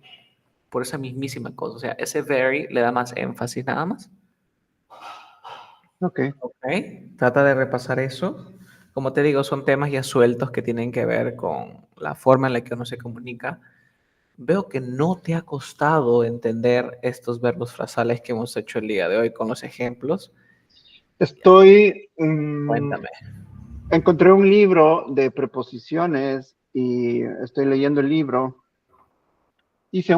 Por esa mismísima cosa. O sea, ese very le da más énfasis nada más. Ok. Ok. Trata de repasar eso. Como te digo, son temas ya sueltos que tienen que ver con la forma en la que uno se comunica. Veo que no te ha costado entender estos verbos frasales que hemos hecho el día de hoy con los ejemplos. Estoy, Cuéntame. encontré un libro de preposiciones y estoy leyendo el libro. Hice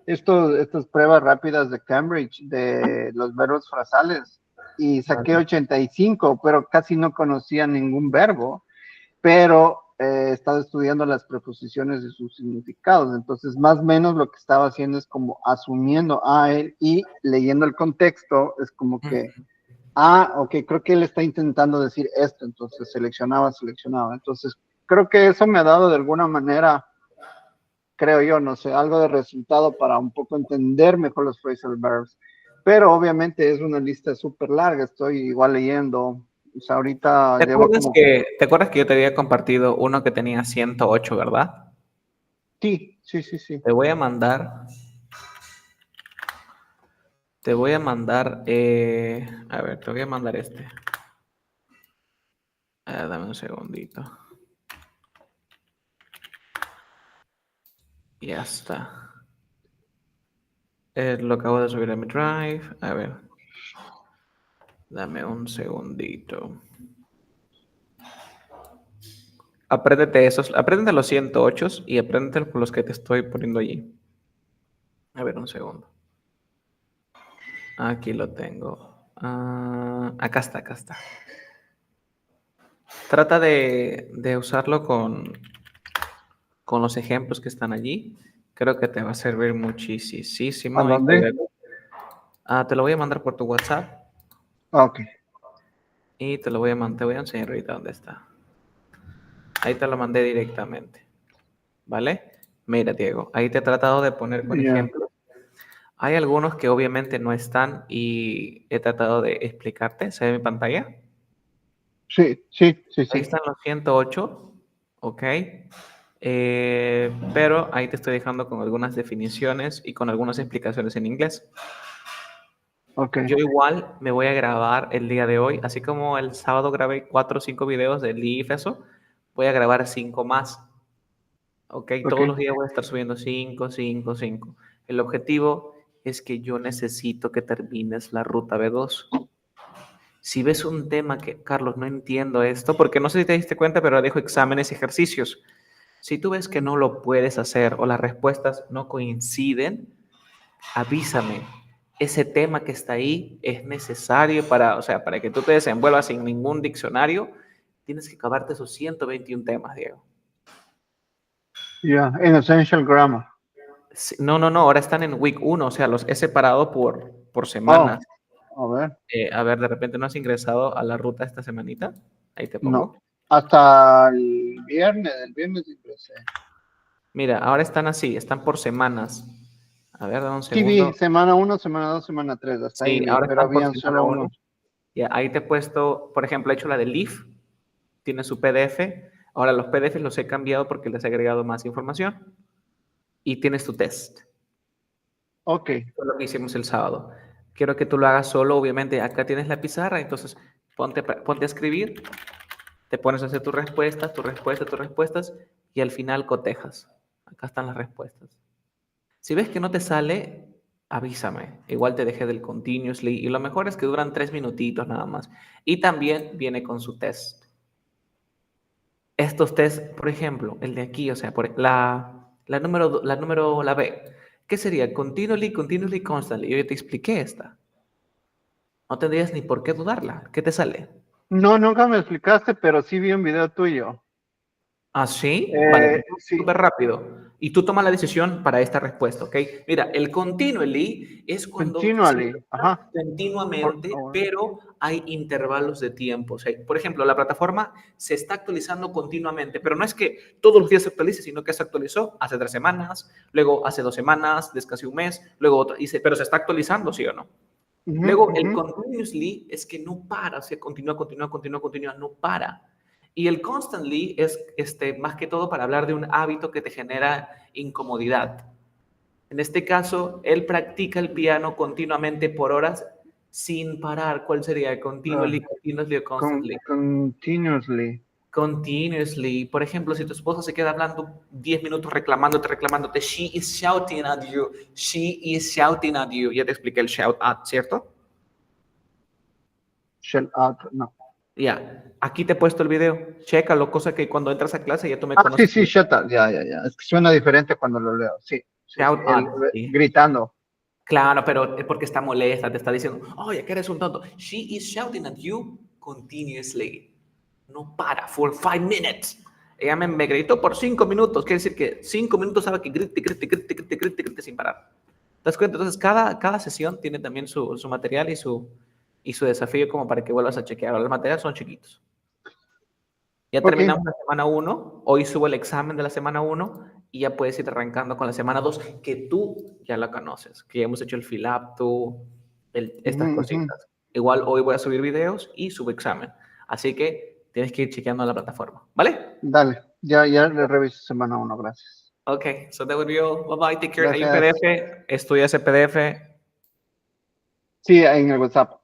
estas pruebas rápidas de Cambridge de los verbos frasales y saqué Vale. 85, pero casi no conocía ningún verbo, pero he estado estudiando las preposiciones y sus significados. Entonces, más o menos lo que estaba haciendo es como asumiendo a él y leyendo el contexto, es como que, ok, creo que él está intentando decir esto, entonces seleccionaba. Entonces, creo que eso me ha dado de alguna manera, creo yo, no sé, algo de resultado para un poco entender mejor los phrasal verbs. Pero obviamente es una lista súper larga, estoy igual leyendo. O sea, ahorita llevo como, ¿Te acuerdas que yo te había compartido uno que tenía 108, verdad? sí, sí, sí, sí. Te voy a mandar, a ver, te voy a mandar este. Dame un segundito. Ya está. Lo acabo de subir a mi drive. A ver, dame un segundito. Apréndete los 108 y apréndete los que te estoy poniendo allí. A ver, un segundo. Aquí lo tengo. Acá está, acá está. Trata de usarlo con los ejemplos que están allí. Creo que te va a servir ¿A muchísimo. dónde? Te lo voy a mandar por tu WhatsApp Ok, y te voy a enseñar ahorita dónde está. Ahí te lo mandé directamente. ¿Vale? Mira, Diego, ahí te he tratado de poner con ya. ejemplos. Hay algunos que obviamente no están y he tratado de explicarte. ¿Se ve mi pantalla? Sí, sí, sí, Ahí sí. están los 108, ¿ok? Pero ahí te estoy dejando con algunas definiciones y con algunas explicaciones en inglés. Ok, Yo igual me voy a grabar el día de hoy, así como el sábado grabé 4 o 5 videos del IFESO, voy a grabar 5 más, ¿ok? ok. Todos los días voy a estar subiendo 5, 5, 5. El objetivo es que yo necesito que termines la ruta B2. Si ves un tema que, Carlos, no entiendo esto, porque no sé si te diste cuenta, pero dejo exámenes y ejercicios. Si tú ves que no lo puedes hacer o las respuestas no coinciden, avísame. Ese tema que está ahí es necesario para, o sea, para que tú te desenvuelvas sin ningún diccionario, tienes que acabarte esos 121 temas, Diego. Ya, en Essential Grammar. Sí, no, no, no, ahora están en week 1, o sea, los he separado por Oh, semanas. a ver, A ver, de repente no has ingresado a la ruta esta semanita. Ahí te no. pongo. Hasta el viernes ingresé. Mira, ahora están así, están por semanas. A ver, dame un Sí, vi segundo. semana 1, semana 2, semana 3, hasta ahí Sí, vi, ahora pero están por habían semana solo uno. unos. Ya, ahí te he puesto, por ejemplo, he hecho la de Leaf, tiene su PDF. Ahora los PDFs los he cambiado porque les he agregado más información. y tienes tu test. Ok. Eso es lo que hicimos el sábado. Quiero que tú lo hagas solo, obviamente. Acá tienes la pizarra, entonces ponte a escribir, te pones a hacer tus respuestas, y al final cotejas. Acá están las respuestas. Si ves que no te sale, avísame. Igual te dejé del continuously, y lo mejor es que duran 3 minutitos nada más. Y también viene con su test. Estos test, por ejemplo, el de aquí, o sea, la B, ¿qué sería? Continuously, constantly. Yo ya te expliqué esta. No tendrías ni por qué dudarla. ¿Qué te sale? No, nunca me explicaste, pero sí vi un video tuyo. ¿Ah, sí? Vale, Sí, súper rápido. Y tú tomas la decisión para esta respuesta, ¿ok? Mira, el continually es cuando se continually. usa Ajá. continuamente, Bueno. pero hay intervalos de tiempo. O sea, por ejemplo, la plataforma se está actualizando continuamente, pero no es que todos los días se actualice, sino que se actualizó hace 3 semanas, luego hace 2 semanas, desde casi un mes, luego otro, pero se está actualizando, ¿sí o no? Ujú, Luego, el ujú. continuously es que no para, o sea, continúa, no para. Y el constantly es más que todo para hablar de un hábito que te genera incomodidad. En este caso, él practica el piano continuamente por horas sin parar. ¿Cuál sería? Ah, Continuously o constantly. continuously. Continuously. Por ejemplo, si tu esposa se queda hablando 10 minutos reclamándote, she is shouting at you, she is shouting at you. Ya te expliqué el shout at, ¿cierto? Shell out. No. Ya, aquí te he puesto el video, chécalo, cosa que cuando entras a clase ya tú me Ah, sí, conoces. sí, shut up. Ya, ya, ya. Es que suena diferente cuando lo leo. Sí, sí, sí. Shout Él out, sí. gritando. Claro, pero es porque está molesta, te está diciendo, oye, que eres un tonto. She is shouting at you continuously. No para, for 5 minutes. Ella me gritó por 5 minutos, quiere decir que 5 minutos sabe que grite sin parar. ¿Te das cuenta? Entonces, cada sesión tiene también su material y su desafío como para que vuelvas a chequear. Los materiales son chiquitos. Ya Ok. terminamos la semana 1, hoy subo el examen de la semana 1 y ya puedes ir arrancando con la semana 2 que tú ya la conoces, que ya hemos hecho el fill up, Ujú, estas ujú. cositas. Igual hoy voy a subir videos y subo examen. Así que tienes que ir chequeando la plataforma, ¿vale? Dale. Ya, ya le reviso semana 1. Gracias. Ok, so that would be all. Bye bye, take care. Hay un Gracias. PDF, estudia ese PDF. Sí, en el WhatsApp.